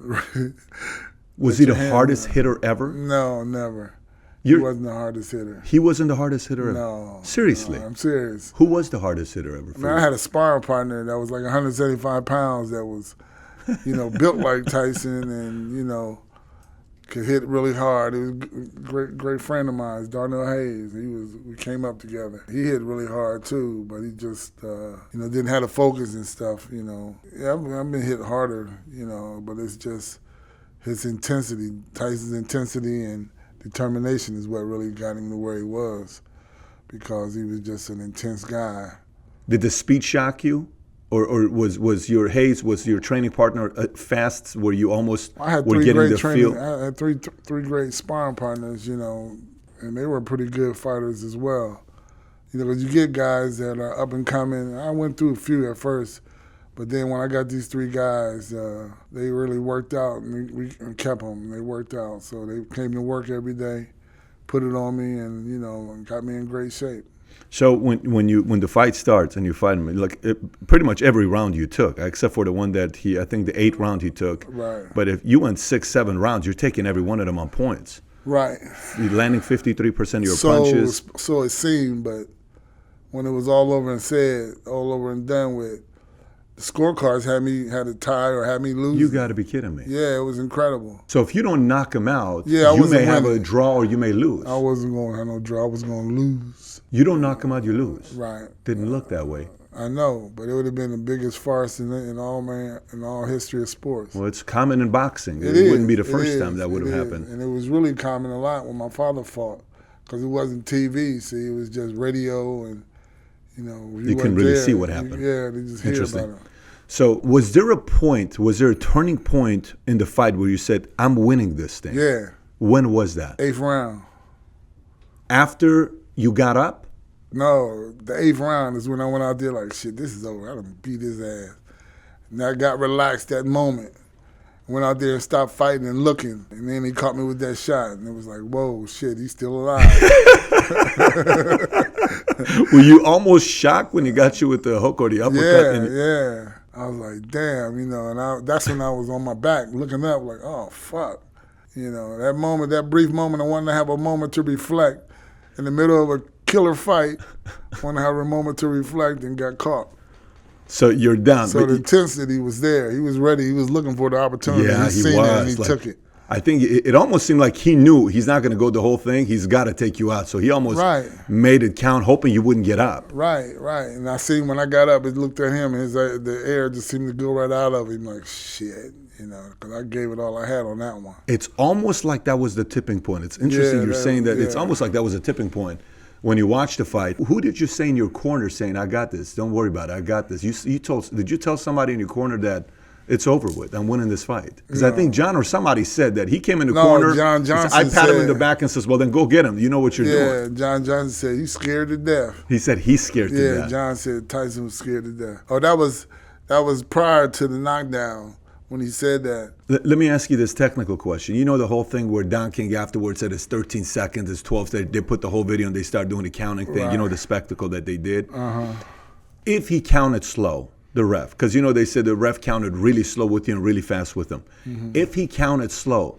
Was he the hardest hitter ever? No, never. He wasn't the hardest hitter. He wasn't the hardest hitter ever? No. Seriously? No, I'm serious. Who was the hardest hitter ever for you? I had a sparring partner that was like 175 pounds that was, built like Tyson and, could hit really hard. He was a great friend of mine, Darnell Hayes. We came up together. He hit really hard too, but he just didn't have the focus and stuff. Yeah, I've been hit harder, but it's just his intensity, Tyson's intensity and determination is what really got him to where he was, because he was just an intense guy. Did the speed shock you? Or was your training partner fast where you almost were getting the feel? I had three great sparring partners, and they were pretty good fighters as well. Because you get guys that are up and coming. I went through a few at first, but then when I got these three guys, they really worked out, and we kept them. They worked out, so they came to work every day, put it on me, and got me in great shape. So when the fight starts and you fight him, pretty much every round you took, except for the one that I think the 8th round he took. Right. But if you went 6, 7 rounds, you're taking every one of them on points. Right. You're landing 53% of your punches. So it seemed, but when it was all over and done with, the scorecards had a tie or had me lose. You got to be kidding me. Yeah, it was incredible. So if you don't knock him out, you may have a draw or you may lose. I wasn't going to have no draw. I was going to lose. You don't knock him out, you lose. Right. Didn't look that way. I know, but it would have been the biggest farce in all history of sports. Well, it's common in boxing. It wouldn't be the first time that would have happened. And it was really common a lot when my father fought, because it wasn't TV. See, it was just radio, and you couldn't really see what happened. They just hear about it. So was there a turning point in the fight where you said, I'm winning this thing? Yeah. When was that? 8th round. After you got up? No, the 8th round is when I went out there like, shit, this is over. I done beat his ass. And I got relaxed that moment. Went out there and stopped fighting and looking. And then he caught me with that shot. And it was like, whoa, shit, he's still alive. Were you almost shocked when he got you with the hook or the uppercut? Yeah. I was like, damn, and that's when I was on my back looking up like, oh, fuck. That moment, that brief moment, I wanted to have a moment to reflect. In the middle of a killer fight, I wanted to have a moment to reflect and got caught. So you're done. So the intensity was there. He was ready. He was looking for the opportunity. Yeah, he seen it and he took it. I think it almost seemed like he knew he's not going to go the whole thing. He's got to take you out. So he almost made it count, hoping you wouldn't get up. Right. And I seen when I got up, it looked at him, and the air just seemed to go right out of him like, shit, because I gave it all I had on that one. It's almost like that was the tipping point. It's interesting you're saying that. It's almost like that was a tipping point. When you watched the fight, who did you say in your corner saying, I got this, don't worry about it, I got this? Did you tell somebody in your corner that it's over with, I'm winning this fight? Because I think John or somebody said that. He came in the corner, John Johnson I pat him in the back and says, well, then go get him. You know what you're doing. Yeah, John Johnson said he's scared to death. He said he's scared to death. Yeah, John said Tyson was scared to death. Oh, that was prior to the knockdown when he said that. Let me ask you this technical question. You know the whole thing where Don King afterwards said it's 13 seconds, it's 12, they put the whole video and they start doing the counting thing. Right. You know the spectacle that they did? Uh-huh. If he counted slow, the ref, because they said the ref counted really slow with you and really fast with him. Mm-hmm. If he counted slow,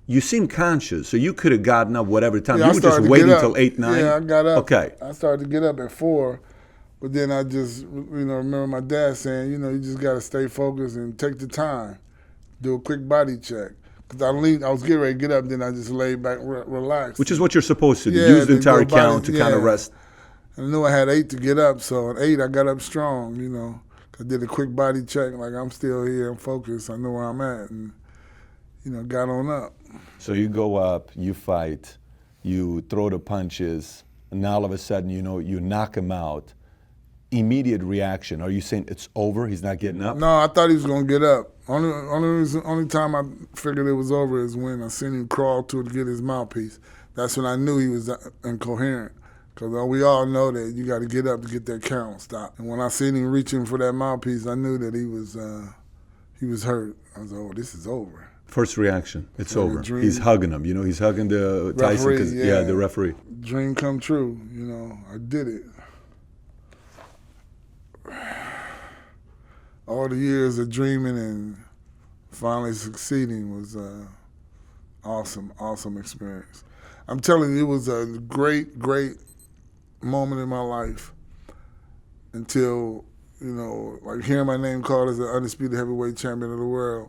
you seem conscious, so you could have gotten up whatever time. You were just waiting until 8, 9? Yeah, I got up. Okay. I started to get up at 4, but then I just, remember my dad saying, you just got to stay focused and take the time, do a quick body check. Because I was getting ready to get up, then I just laid back, relaxed. Which is what you're supposed to do. Use the entire count to kind of rest. I knew I had 8 to get up, so at 8 I got up strong, I did a quick body check, like I'm still here, I'm focused, I know where I'm at, and, got on up. So you go up, you fight, you throw the punches, and now all of a sudden, you knock him out. Immediate reaction, are you saying it's over, he's not getting up? No, I thought he was going to get up. Only time I figured it was over is when I seen him crawl to get his mouthpiece. That's when I knew he was incoherent. Because we all know that you got to get up to get that count stop. And when I seen him reaching for that mouthpiece, I knew that he was hurt. I was like, oh, this is over. First reaction, it's over. He's hugging him. He's hugging the Tyson. The referee. Dream come true. I did it. All the years of dreaming and finally succeeding was awesome experience. I'm telling you, it was a great moment in my life until, like hearing my name called as the undisputed heavyweight champion of the world,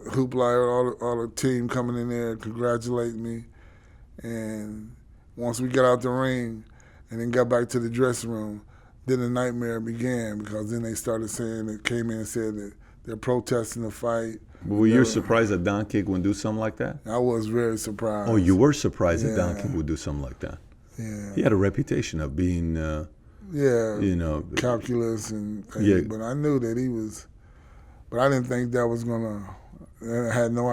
hoopla, all the team coming in there congratulating me. And once we got out the ring and then got back to the dressing room, then the nightmare began, because then they started saying, they came in and said that they're protesting the fight. Were you surprised that Don King would do something like that? I was very surprised. Oh, you were surprised that Yeah. Don King would do something like that? Yeah. He had a reputation of being, you know, calculus and Yeah. but I knew that he was. But I didn't think that was gonna. I had no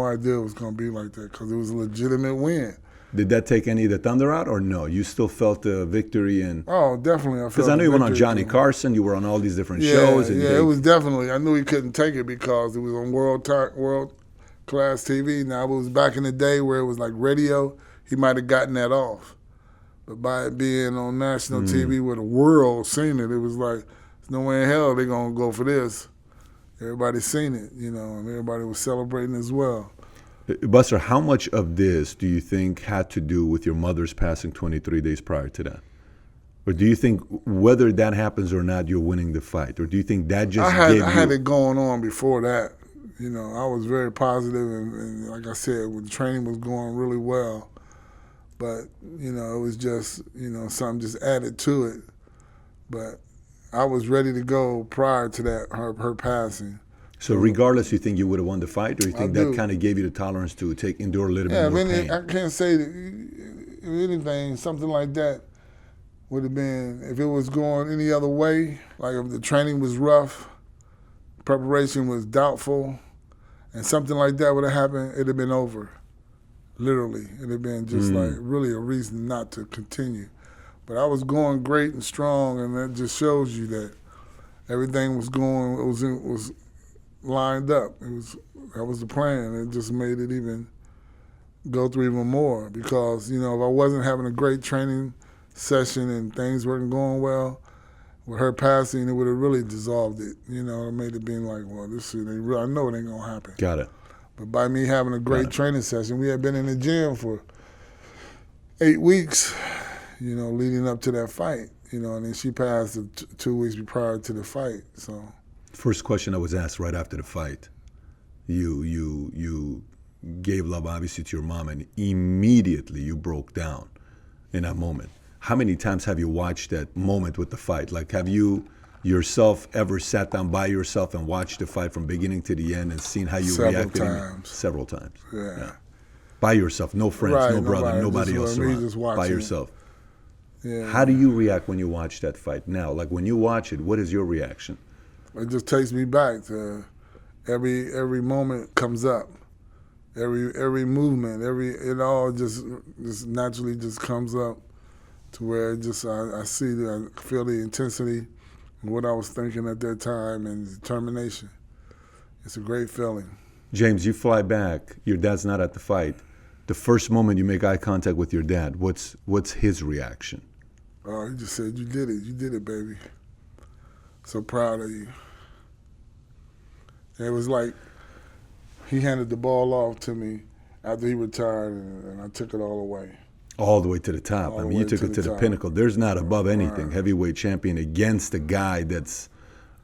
idea it was gonna be like that, because it was a legitimate win. Did that take any of the thunder out, or no? You still felt the victory, and Oh, definitely. because I know you went on Johnny Carson, you were on all these different shows, and it was definitely. I knew he couldn't take it because it was on world class TV. Now, it was back in the day where it was like radio. He might have gotten that off, but by it being on national TV where the world seen it, it was like, there's no way in hell they're gonna go for this. Everybody seen it, you know, and everybody was celebrating as well. Buster, how much of this do you think had to do with your mother's passing 23 days prior to that? Or do you think whether that happens or not, you're winning the fight? Or do you think that just I had it going on before that. You know, I was very positive, and like I said, the training was going really well. But, you know, it was just, you know, something just added to it. But I was ready to go prior to that, her passing. So regardless, you think you would have won the fight, or you think I that do. kind of gave you the tolerance to endure a little bit more pain? I can't say that, if anything, something like that would have been, if it was going any other way, like if the training was rough, preparation was doubtful, and something like that would have happened, it'd have been over. Literally. It'd have been just like really a reason not to continue. But I was going great and strong, and that just shows you that everything was going, it was lined up. That was the plan. It just made it even go through even more, because, you know, if I wasn't having a great training session and things weren't going well, with her passing, it would have really dissolved it. You know, it made it being like, well, this shit ain't real. I know it ain't gonna happen. Got it. But by me having a great training session, we had been in the gym for 8 weeks, you know, leading up to that fight. You know, and then she passed 2 weeks prior to the fight. So, First question I was asked right after the fight, you gave love obviously to your mom, and immediately you broke down in that moment. How many times have you watched that moment with the fight? Like, have you yourself ever sat down by yourself and watched the fight from beginning to the end and seen how you reacted? Several times. Yeah. By yourself, no friends, Right, no brother, nobody just else me around. just By watching. yourself. Yeah. How do you react when you watch that fight now? Like, when you watch it, what is your reaction? It just takes me back to every moment comes up, every movement, it all just naturally just comes up to where it just I feel the intensity of what I was thinking at that time and determination. It's a great feeling. James, you fly back. Your dad's not at the fight. The first moment you make eye contact with your dad, what's his reaction? Oh, he just said, "You did it, baby. So proud of you." And it was like he handed the ball off to me after he retired, and I took it all away. All the way to the top. I mean, you took it to the pinnacle. There's not above anything. Right. Heavyweight champion against a guy that's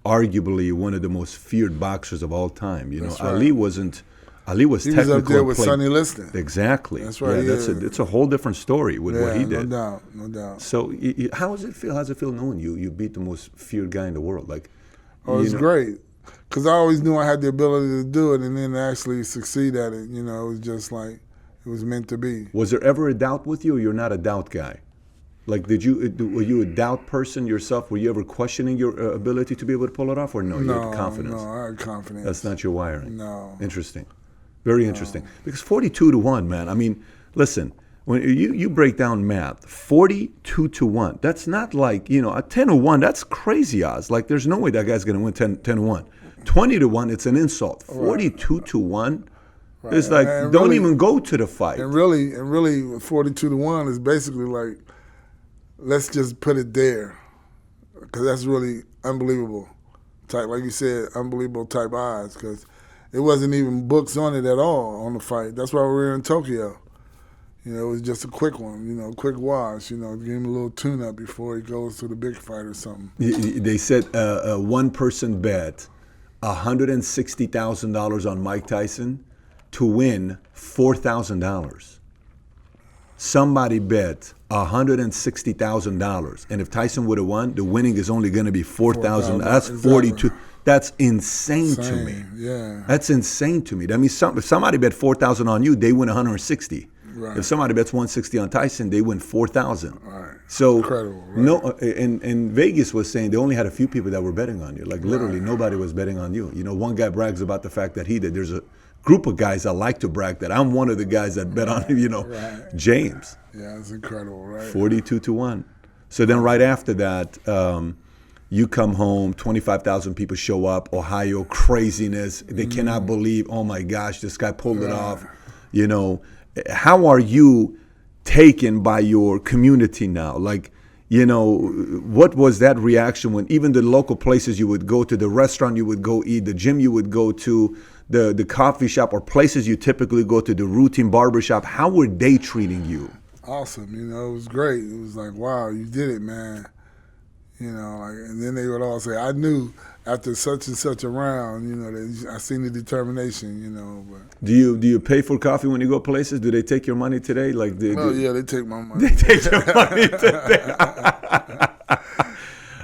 arguably one of the most feared boxers of all time. You know, That's right. Ali was He was up there with Sonny Liston. Exactly. That's right. Yeah, it's a whole different story with what he did. No doubt. So, how does it feel? How does it feel knowing you beat the most feared guy in the world? Like, it's great, because I always knew I had the ability to do it, and then to actually succeed at it. You know, it was just like it was meant to be. Was there ever a doubt with you, or you're not a doubt guy? Like, were you a doubt person yourself? Were you ever questioning your ability to be able to pull it off, or no? You had confidence. No, I had confidence. That's not your wiring. No. Interesting. Very interesting. Because 42-1, man. I mean, listen, when you break down math, 42-1. That's not like, you know, a 10-1. That's crazy odds. Like, there's no way that guy's going to win 10-1. 20-1, it's an insult. 42-1. Right. It's like, and don't really, even go to the fight. And really, 42-1 is basically like, let's just put it there, because that's really unbelievable type, like you said, unbelievable type odds, because it wasn't even books on it at all on the fight. That's why we were in Tokyo. You know, it was just a quick one, you know, quick wash, you know, give him a little tune-up before he goes to the big fight or something. They said a one-person bet $160,000 on Mike Tyson to win $4,000. Somebody bet $160,000, and if Tyson would have won, the winning is only going to be $4,000. That's exactly. 42. That's insane to me. Yeah. That's insane to me. That means if somebody bet $4,000 on you, they win 160. Right. If somebody bets 160 on Tyson, they win 4,000. Right. So Incredible, right? no, and Vegas was saying they only had a few people that were betting on you. Like literally nobody was betting on you. You know, one guy brags about the fact that he did. There's a group of guys that like to brag that I'm one of the guys that bet on him. You know, James. Yeah, it's incredible, right? 42-1. So then right after that, you come home, 25,000 people show up, Ohio, craziness. They cannot believe, oh my gosh, this guy pulled it off. You know, how are you taken by your community now? Like, you know, what was that reaction when even the local places you would go to, the restaurant you would go eat, the gym you would go to, the coffee shop, or places you typically go to, the routine barbershop, how were they treating you? Awesome, you know, it was great. It was like, wow, you did it, man. You know, like, and then they would all say, I knew after such and such a round, you know, that I seen the determination, you know. But Do you pay for coffee when you go places? Do they take your money today? Like, yeah, they take my money. They take your money today.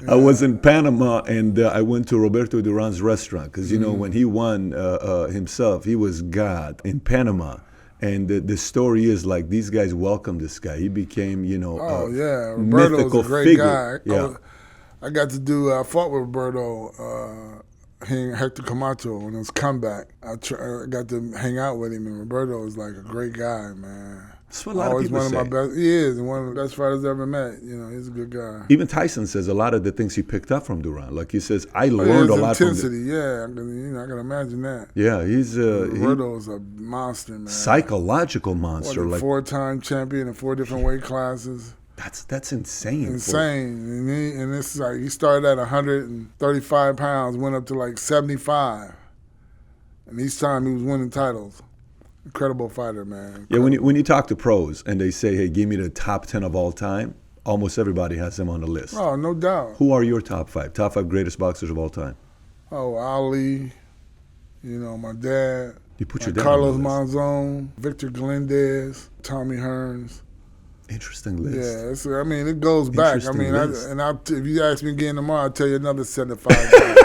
I was in Panama, and I went to Roberto Duran's restaurant because, you know, when he won himself, he was God in Panama. And the story is like these guys welcomed this guy. He became, you know, Roberto's mythical a great figure. guy. Yeah. I got to do. I fought with Roberto. Hector Camacho when it was comeback. I got to hang out with him, and Roberto is like a great guy, man. That's what a lot of people one say. of my best. He is, and one of the best fighters I ever met. You know, he's a good guy. Even Tyson says a lot of the things he picked up from Duran. Like he says, I learned a lot intensity, from yeah. I can imagine that. Yeah, he's Roberto's a monster, man. Psychological monster. Like like 4-time champion in 4 different weight classes. That's insane. Insane. And it's like he started at 135 pounds, went up to like 75. And each time he was winning titles. Incredible fighter, man. Incredible. Yeah, when you talk to pros and they say, hey, give me the top 10 of all time, almost everybody has them on the list. Oh, no doubt. Who are your top 5? Top 5 greatest boxers of all time? Oh, Ali, you know, my dad. You put your dad Carlos on the list. Monzon, Victor Galindez, Tommy Hearns. Interesting list. Yeah, I mean, it goes back. I mean, if you ask me again tomorrow, I'll tell you another 75 guys.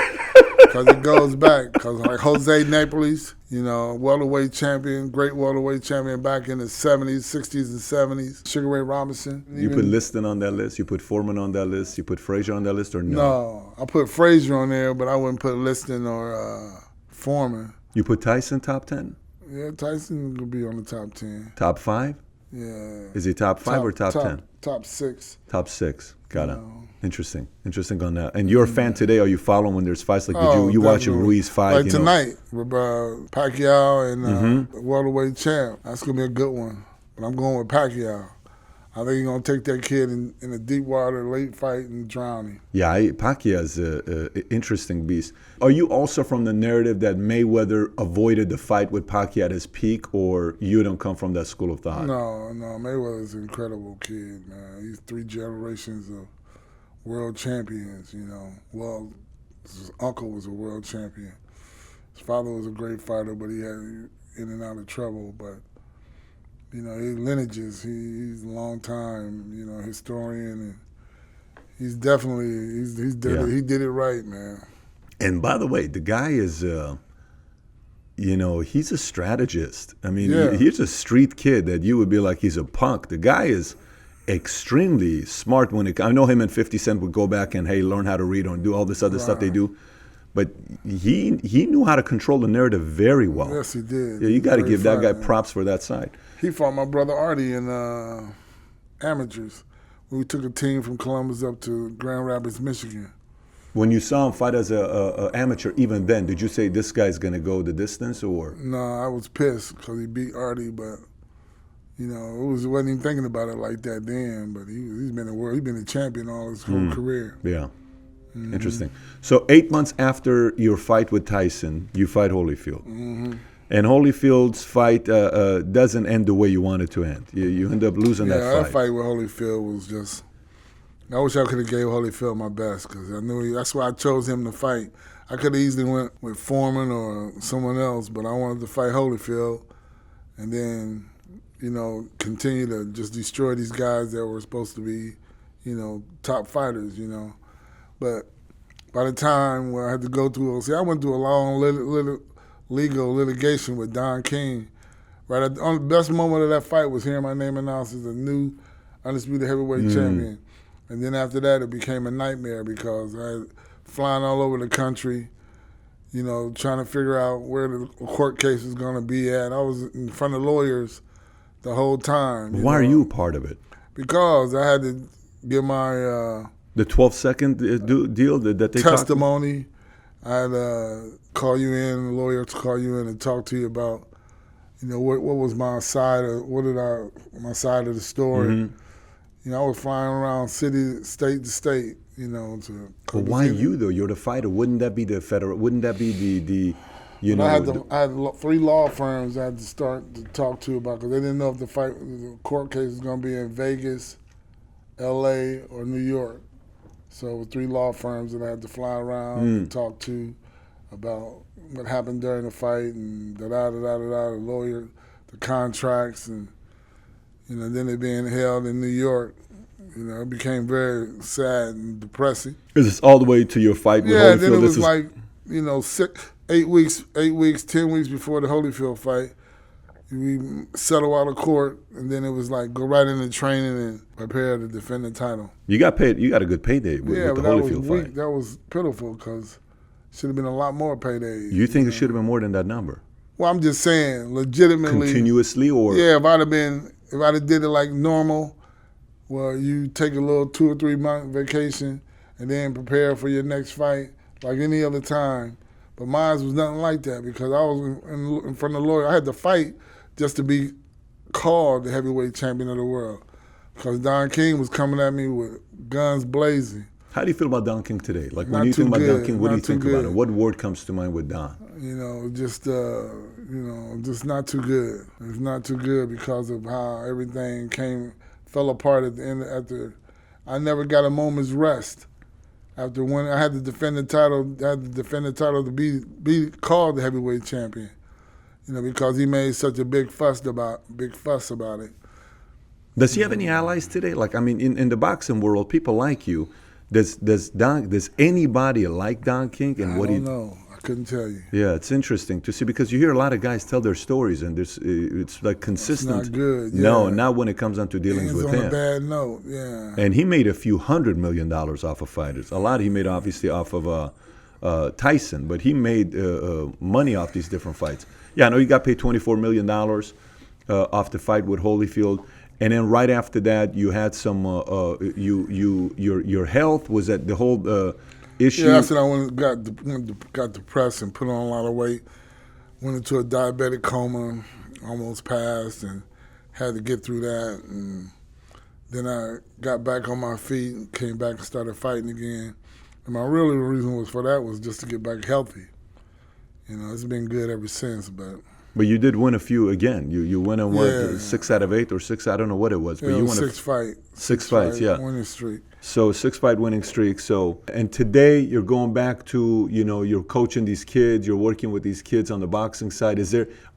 Because it goes back. Because like Jose Napoles, you know, welterweight champion, great welterweight champion back in the 70s, 60s, and 70s. Sugar Ray Robinson. You put Liston on that list? You put Foreman on that list? You put Frazier on that list or no? No, I put Frazier on there, but I wouldn't put Liston or Foreman. You put Tyson top 10? Yeah, Tyson could be on the top 10. Top 5? Yeah. Is he top 5 or top 10? Top 6. Top 6. Got it. Interesting on that. And you're a fan today? Are you following when there's fights? Like, did you watch a Ruiz fight? Like tonight, with Pacquiao and welterweight champ. That's going to be a good one. But I'm going with Pacquiao. I think he's going to take that kid in a deep water late fight and drown him. Yeah, Pacquiao is an interesting beast. Are you also from the narrative that Mayweather avoided the fight with Pacquiao at his peak, or you don't come from that school of thought? No, Mayweather's an incredible kid, man. He's 3 generations of world champions, you know. Well, his uncle was a world champion. His father was a great fighter, but he had in and out of trouble, but you know, his lineages, he's a long time, you know, historian, and he's definitely, he did it right, man. And by the way, the guy is, you know, he's a strategist. I mean, he's a street kid that you would be like, he's a punk. The guy is extremely smart I know him and 50 Cent would go back and, hey, learn how to read and do all this other stuff they do. But he knew how to control the narrative very well. Yes, he did. Yeah, you got to give that guy props for that side. He fought my brother Artie in amateurs. We took a team from Columbus up to Grand Rapids, Michigan. When you saw him fight as a amateur, even then, did you say this guy's going to go the distance, or? No, I was pissed because he beat Artie, but you know, wasn't even thinking about it like that then. But he's been a champion all his whole career. Yeah. Mm-hmm. Interesting. So 8 months after your fight with Tyson, you fight Holyfield. Mm-hmm. And Holyfield's fight doesn't end the way you want it to end. You end up losing that fight. Yeah, that fight with Holyfield was just, I wish I could have gave Holyfield my best because I knew that's why I chose him to fight. I could have easily went with Foreman or someone else, but I wanted to fight Holyfield, and then, continue to just destroy these guys that were supposed to be, top fighters, But by the time where I had to go through, I went through a long legal litigation with Don King. Right at the best moment of that fight was hearing my name announced as the new undisputed heavyweight champion. And then after that, it became a nightmare because I was flying all over the country, trying to figure out where the court case was going to be at. I was in front of lawyers the whole time. Why are you a part of it? Because I had to give my the 12-second deal that they testimony. I had to call you in, a lawyer to call you in and talk to you about, what was my side of my side of the story. Mm-hmm. I was flying around state to state, But why you though? You're the fighter. Wouldn't that be the federal? Wouldn't that be the I had 3 law firms I had to start to talk to about because they didn't know if the court case was going to be in Vegas, L.A. or New York. So it was 3 law firms that I had to fly around and talk to about what happened during the fight and the lawyer, the contracts, and then it being held in New York. It became very sad and depressing. Is this all the way to your fight with Holyfield? Holyfield? Then it was 8 weeks, 10 weeks before the Holyfield fight. We settle out of court, and then it was like go right into training and prepare to defend the title. You got paid. You got a good payday with the Holyfield fight. That was pitiful because it should have been a lot more paydays. You think it should have been more than that number? Well, I'm just saying, legitimately. Continuously, or if I'd have did it like normal, well, you take a little 2 or 3 month vacation and then prepare for your next fight like any other time. But mine was nothing like that because I was in front of the lawyer. I had to fight just to be called the heavyweight champion of the world because Don King was coming at me with guns blazing. How do you feel about Don King today? Like when Not you think about good. Don King, what do you Not too think about good. him? What word comes to mind with Don? Just not too good. It's not too good because of how everything fell apart at the end. I never got a moment's rest. After when I had to defend the title, to be called the heavyweight champion. Because he made such a big fuss about it. Does he have any allies today? Like, I mean, in the boxing world, people like you. Does anybody like Don King? And I don't know. I couldn't tell you. Yeah, it's interesting to see because you hear a lot of guys tell their stories, and it's like consistent. It's not good. Yeah. No, not when it comes down to dealings with him. It's on a bad note. Yeah. And he made a few $100 million off of fighters. A lot he made obviously off of Tyson, but he made money off these different fights. Yeah, I know you got paid $24 million off the fight with Holyfield, and then right after that, you had some your health was that the whole issue. Yeah, that's when I got depressed and put on a lot of weight. Went into a diabetic coma, almost passed, and had to get through that. And then I got back on my feet, came back and started fighting again. And my real reason for that was just to get back healthy. It's been good ever since, but you did win a few again. You won in 6 out of 8 or 6, I don't know what it was. But you won six fights, yeah. Winning streak. So 6-fight winning streak. And today you're going back to, you're coaching these kids, you're working with these kids on the boxing side.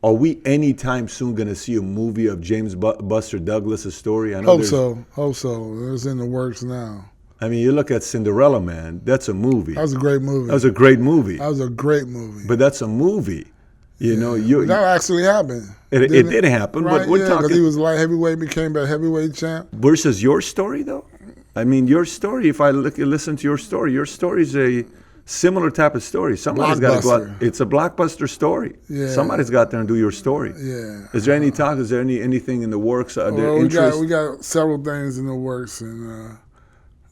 Are we anytime soon going to see a movie of James Buster Douglas' story? I know Hope so. It's in the works now. I mean, you look at Cinderella Man, that's a movie. That was a great movie. That was a great movie. But that's a movie. That actually happened. It did happen, right? But we're talking. Because he was light heavyweight, became a heavyweight champ. Versus your story, though? I mean, your story, if I listen to your story is a similar type of story. Somebody's got to go out. It's a blockbuster story. Yeah. Somebody's got there and do your story. Yeah. Is there any talk? Is there anything in the works? We got several things in the works, and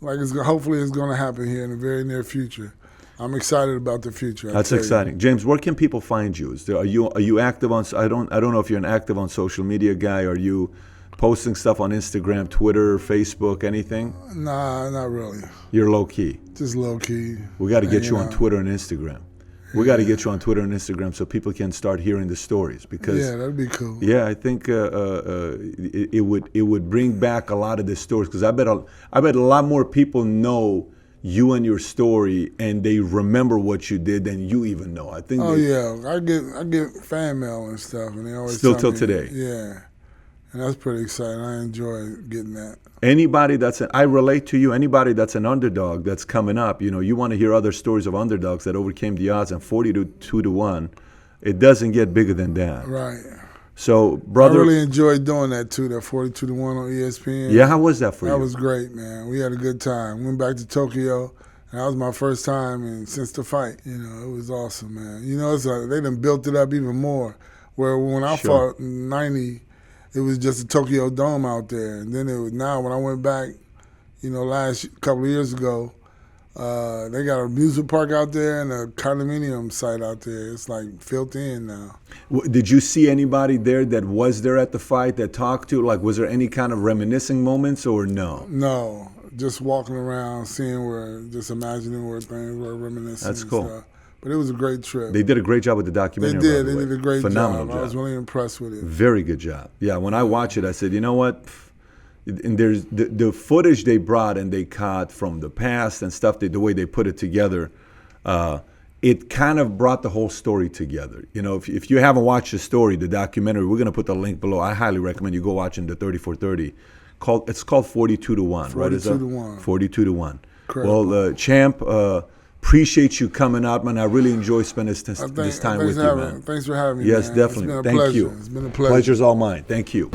hopefully it's going to happen here in the very near future. I'm excited about the future. That's exciting, James. Where can people find you? Are you active on? I don't know if you're an active on social media guy. Are you posting stuff on Instagram, Twitter, Facebook, anything? Nah, not really. You're low key. Just low key. We got to get you on Twitter and Instagram. We got to get you on Twitter and Instagram so people can start hearing the stories because that'd be cool. Yeah, I think it would bring back a lot of the stories because I bet a lot more people know you and your story, and they remember what you did than you even know. I think. Oh yeah, I get fan mail and stuff, and they always still tell till me, today. Yeah, and that's pretty exciting. I enjoy getting that. Anybody I relate to you. Anybody that's an underdog that's coming up, you want to hear other stories of underdogs that overcame the odds, and 42 to 1. It doesn't get bigger than that. Right. So, brother, I really enjoyed doing that too. That 42 to 1 on ESPN. Yeah, how was that for you? That was great, man. We had a good time. Went back to Tokyo, and that was my first time since the fight. It was awesome, man. They done built it up even more. Where when I fought in '90, it was just a Tokyo Dome out there, and then now when I went back, last couple of years ago, they got an amusement park out there and a condominium site out there. It's like filled in now. Did you see anybody there that was there at the fight that talked to? Like, was there any kind of reminiscing moments or no? No, just walking around, just imagining where things were, reminiscing. That's cool. And stuff. But it was a great trip. They did a great job with the documentary. They did a great Phenomenal job. I was really impressed with it. Very good job. Yeah, when I watched it, I said, you know what? And there's the footage they brought and they caught from the past and stuff, the way they put it together, it kind of brought the whole story together. If you haven't watched the story, the documentary, we're going to put the link below. I highly recommend you go watching the 3430. It's called 42 to 1, right? 42 to 1. 42 to 1. Correct. Well, Champ, appreciate you coming out, man. I really enjoy spending this time with you, man. Thanks for having me, Yes, man. definitely. It's been a pleasure. You. It's been a pleasure. Pleasure's all mine. Thank you.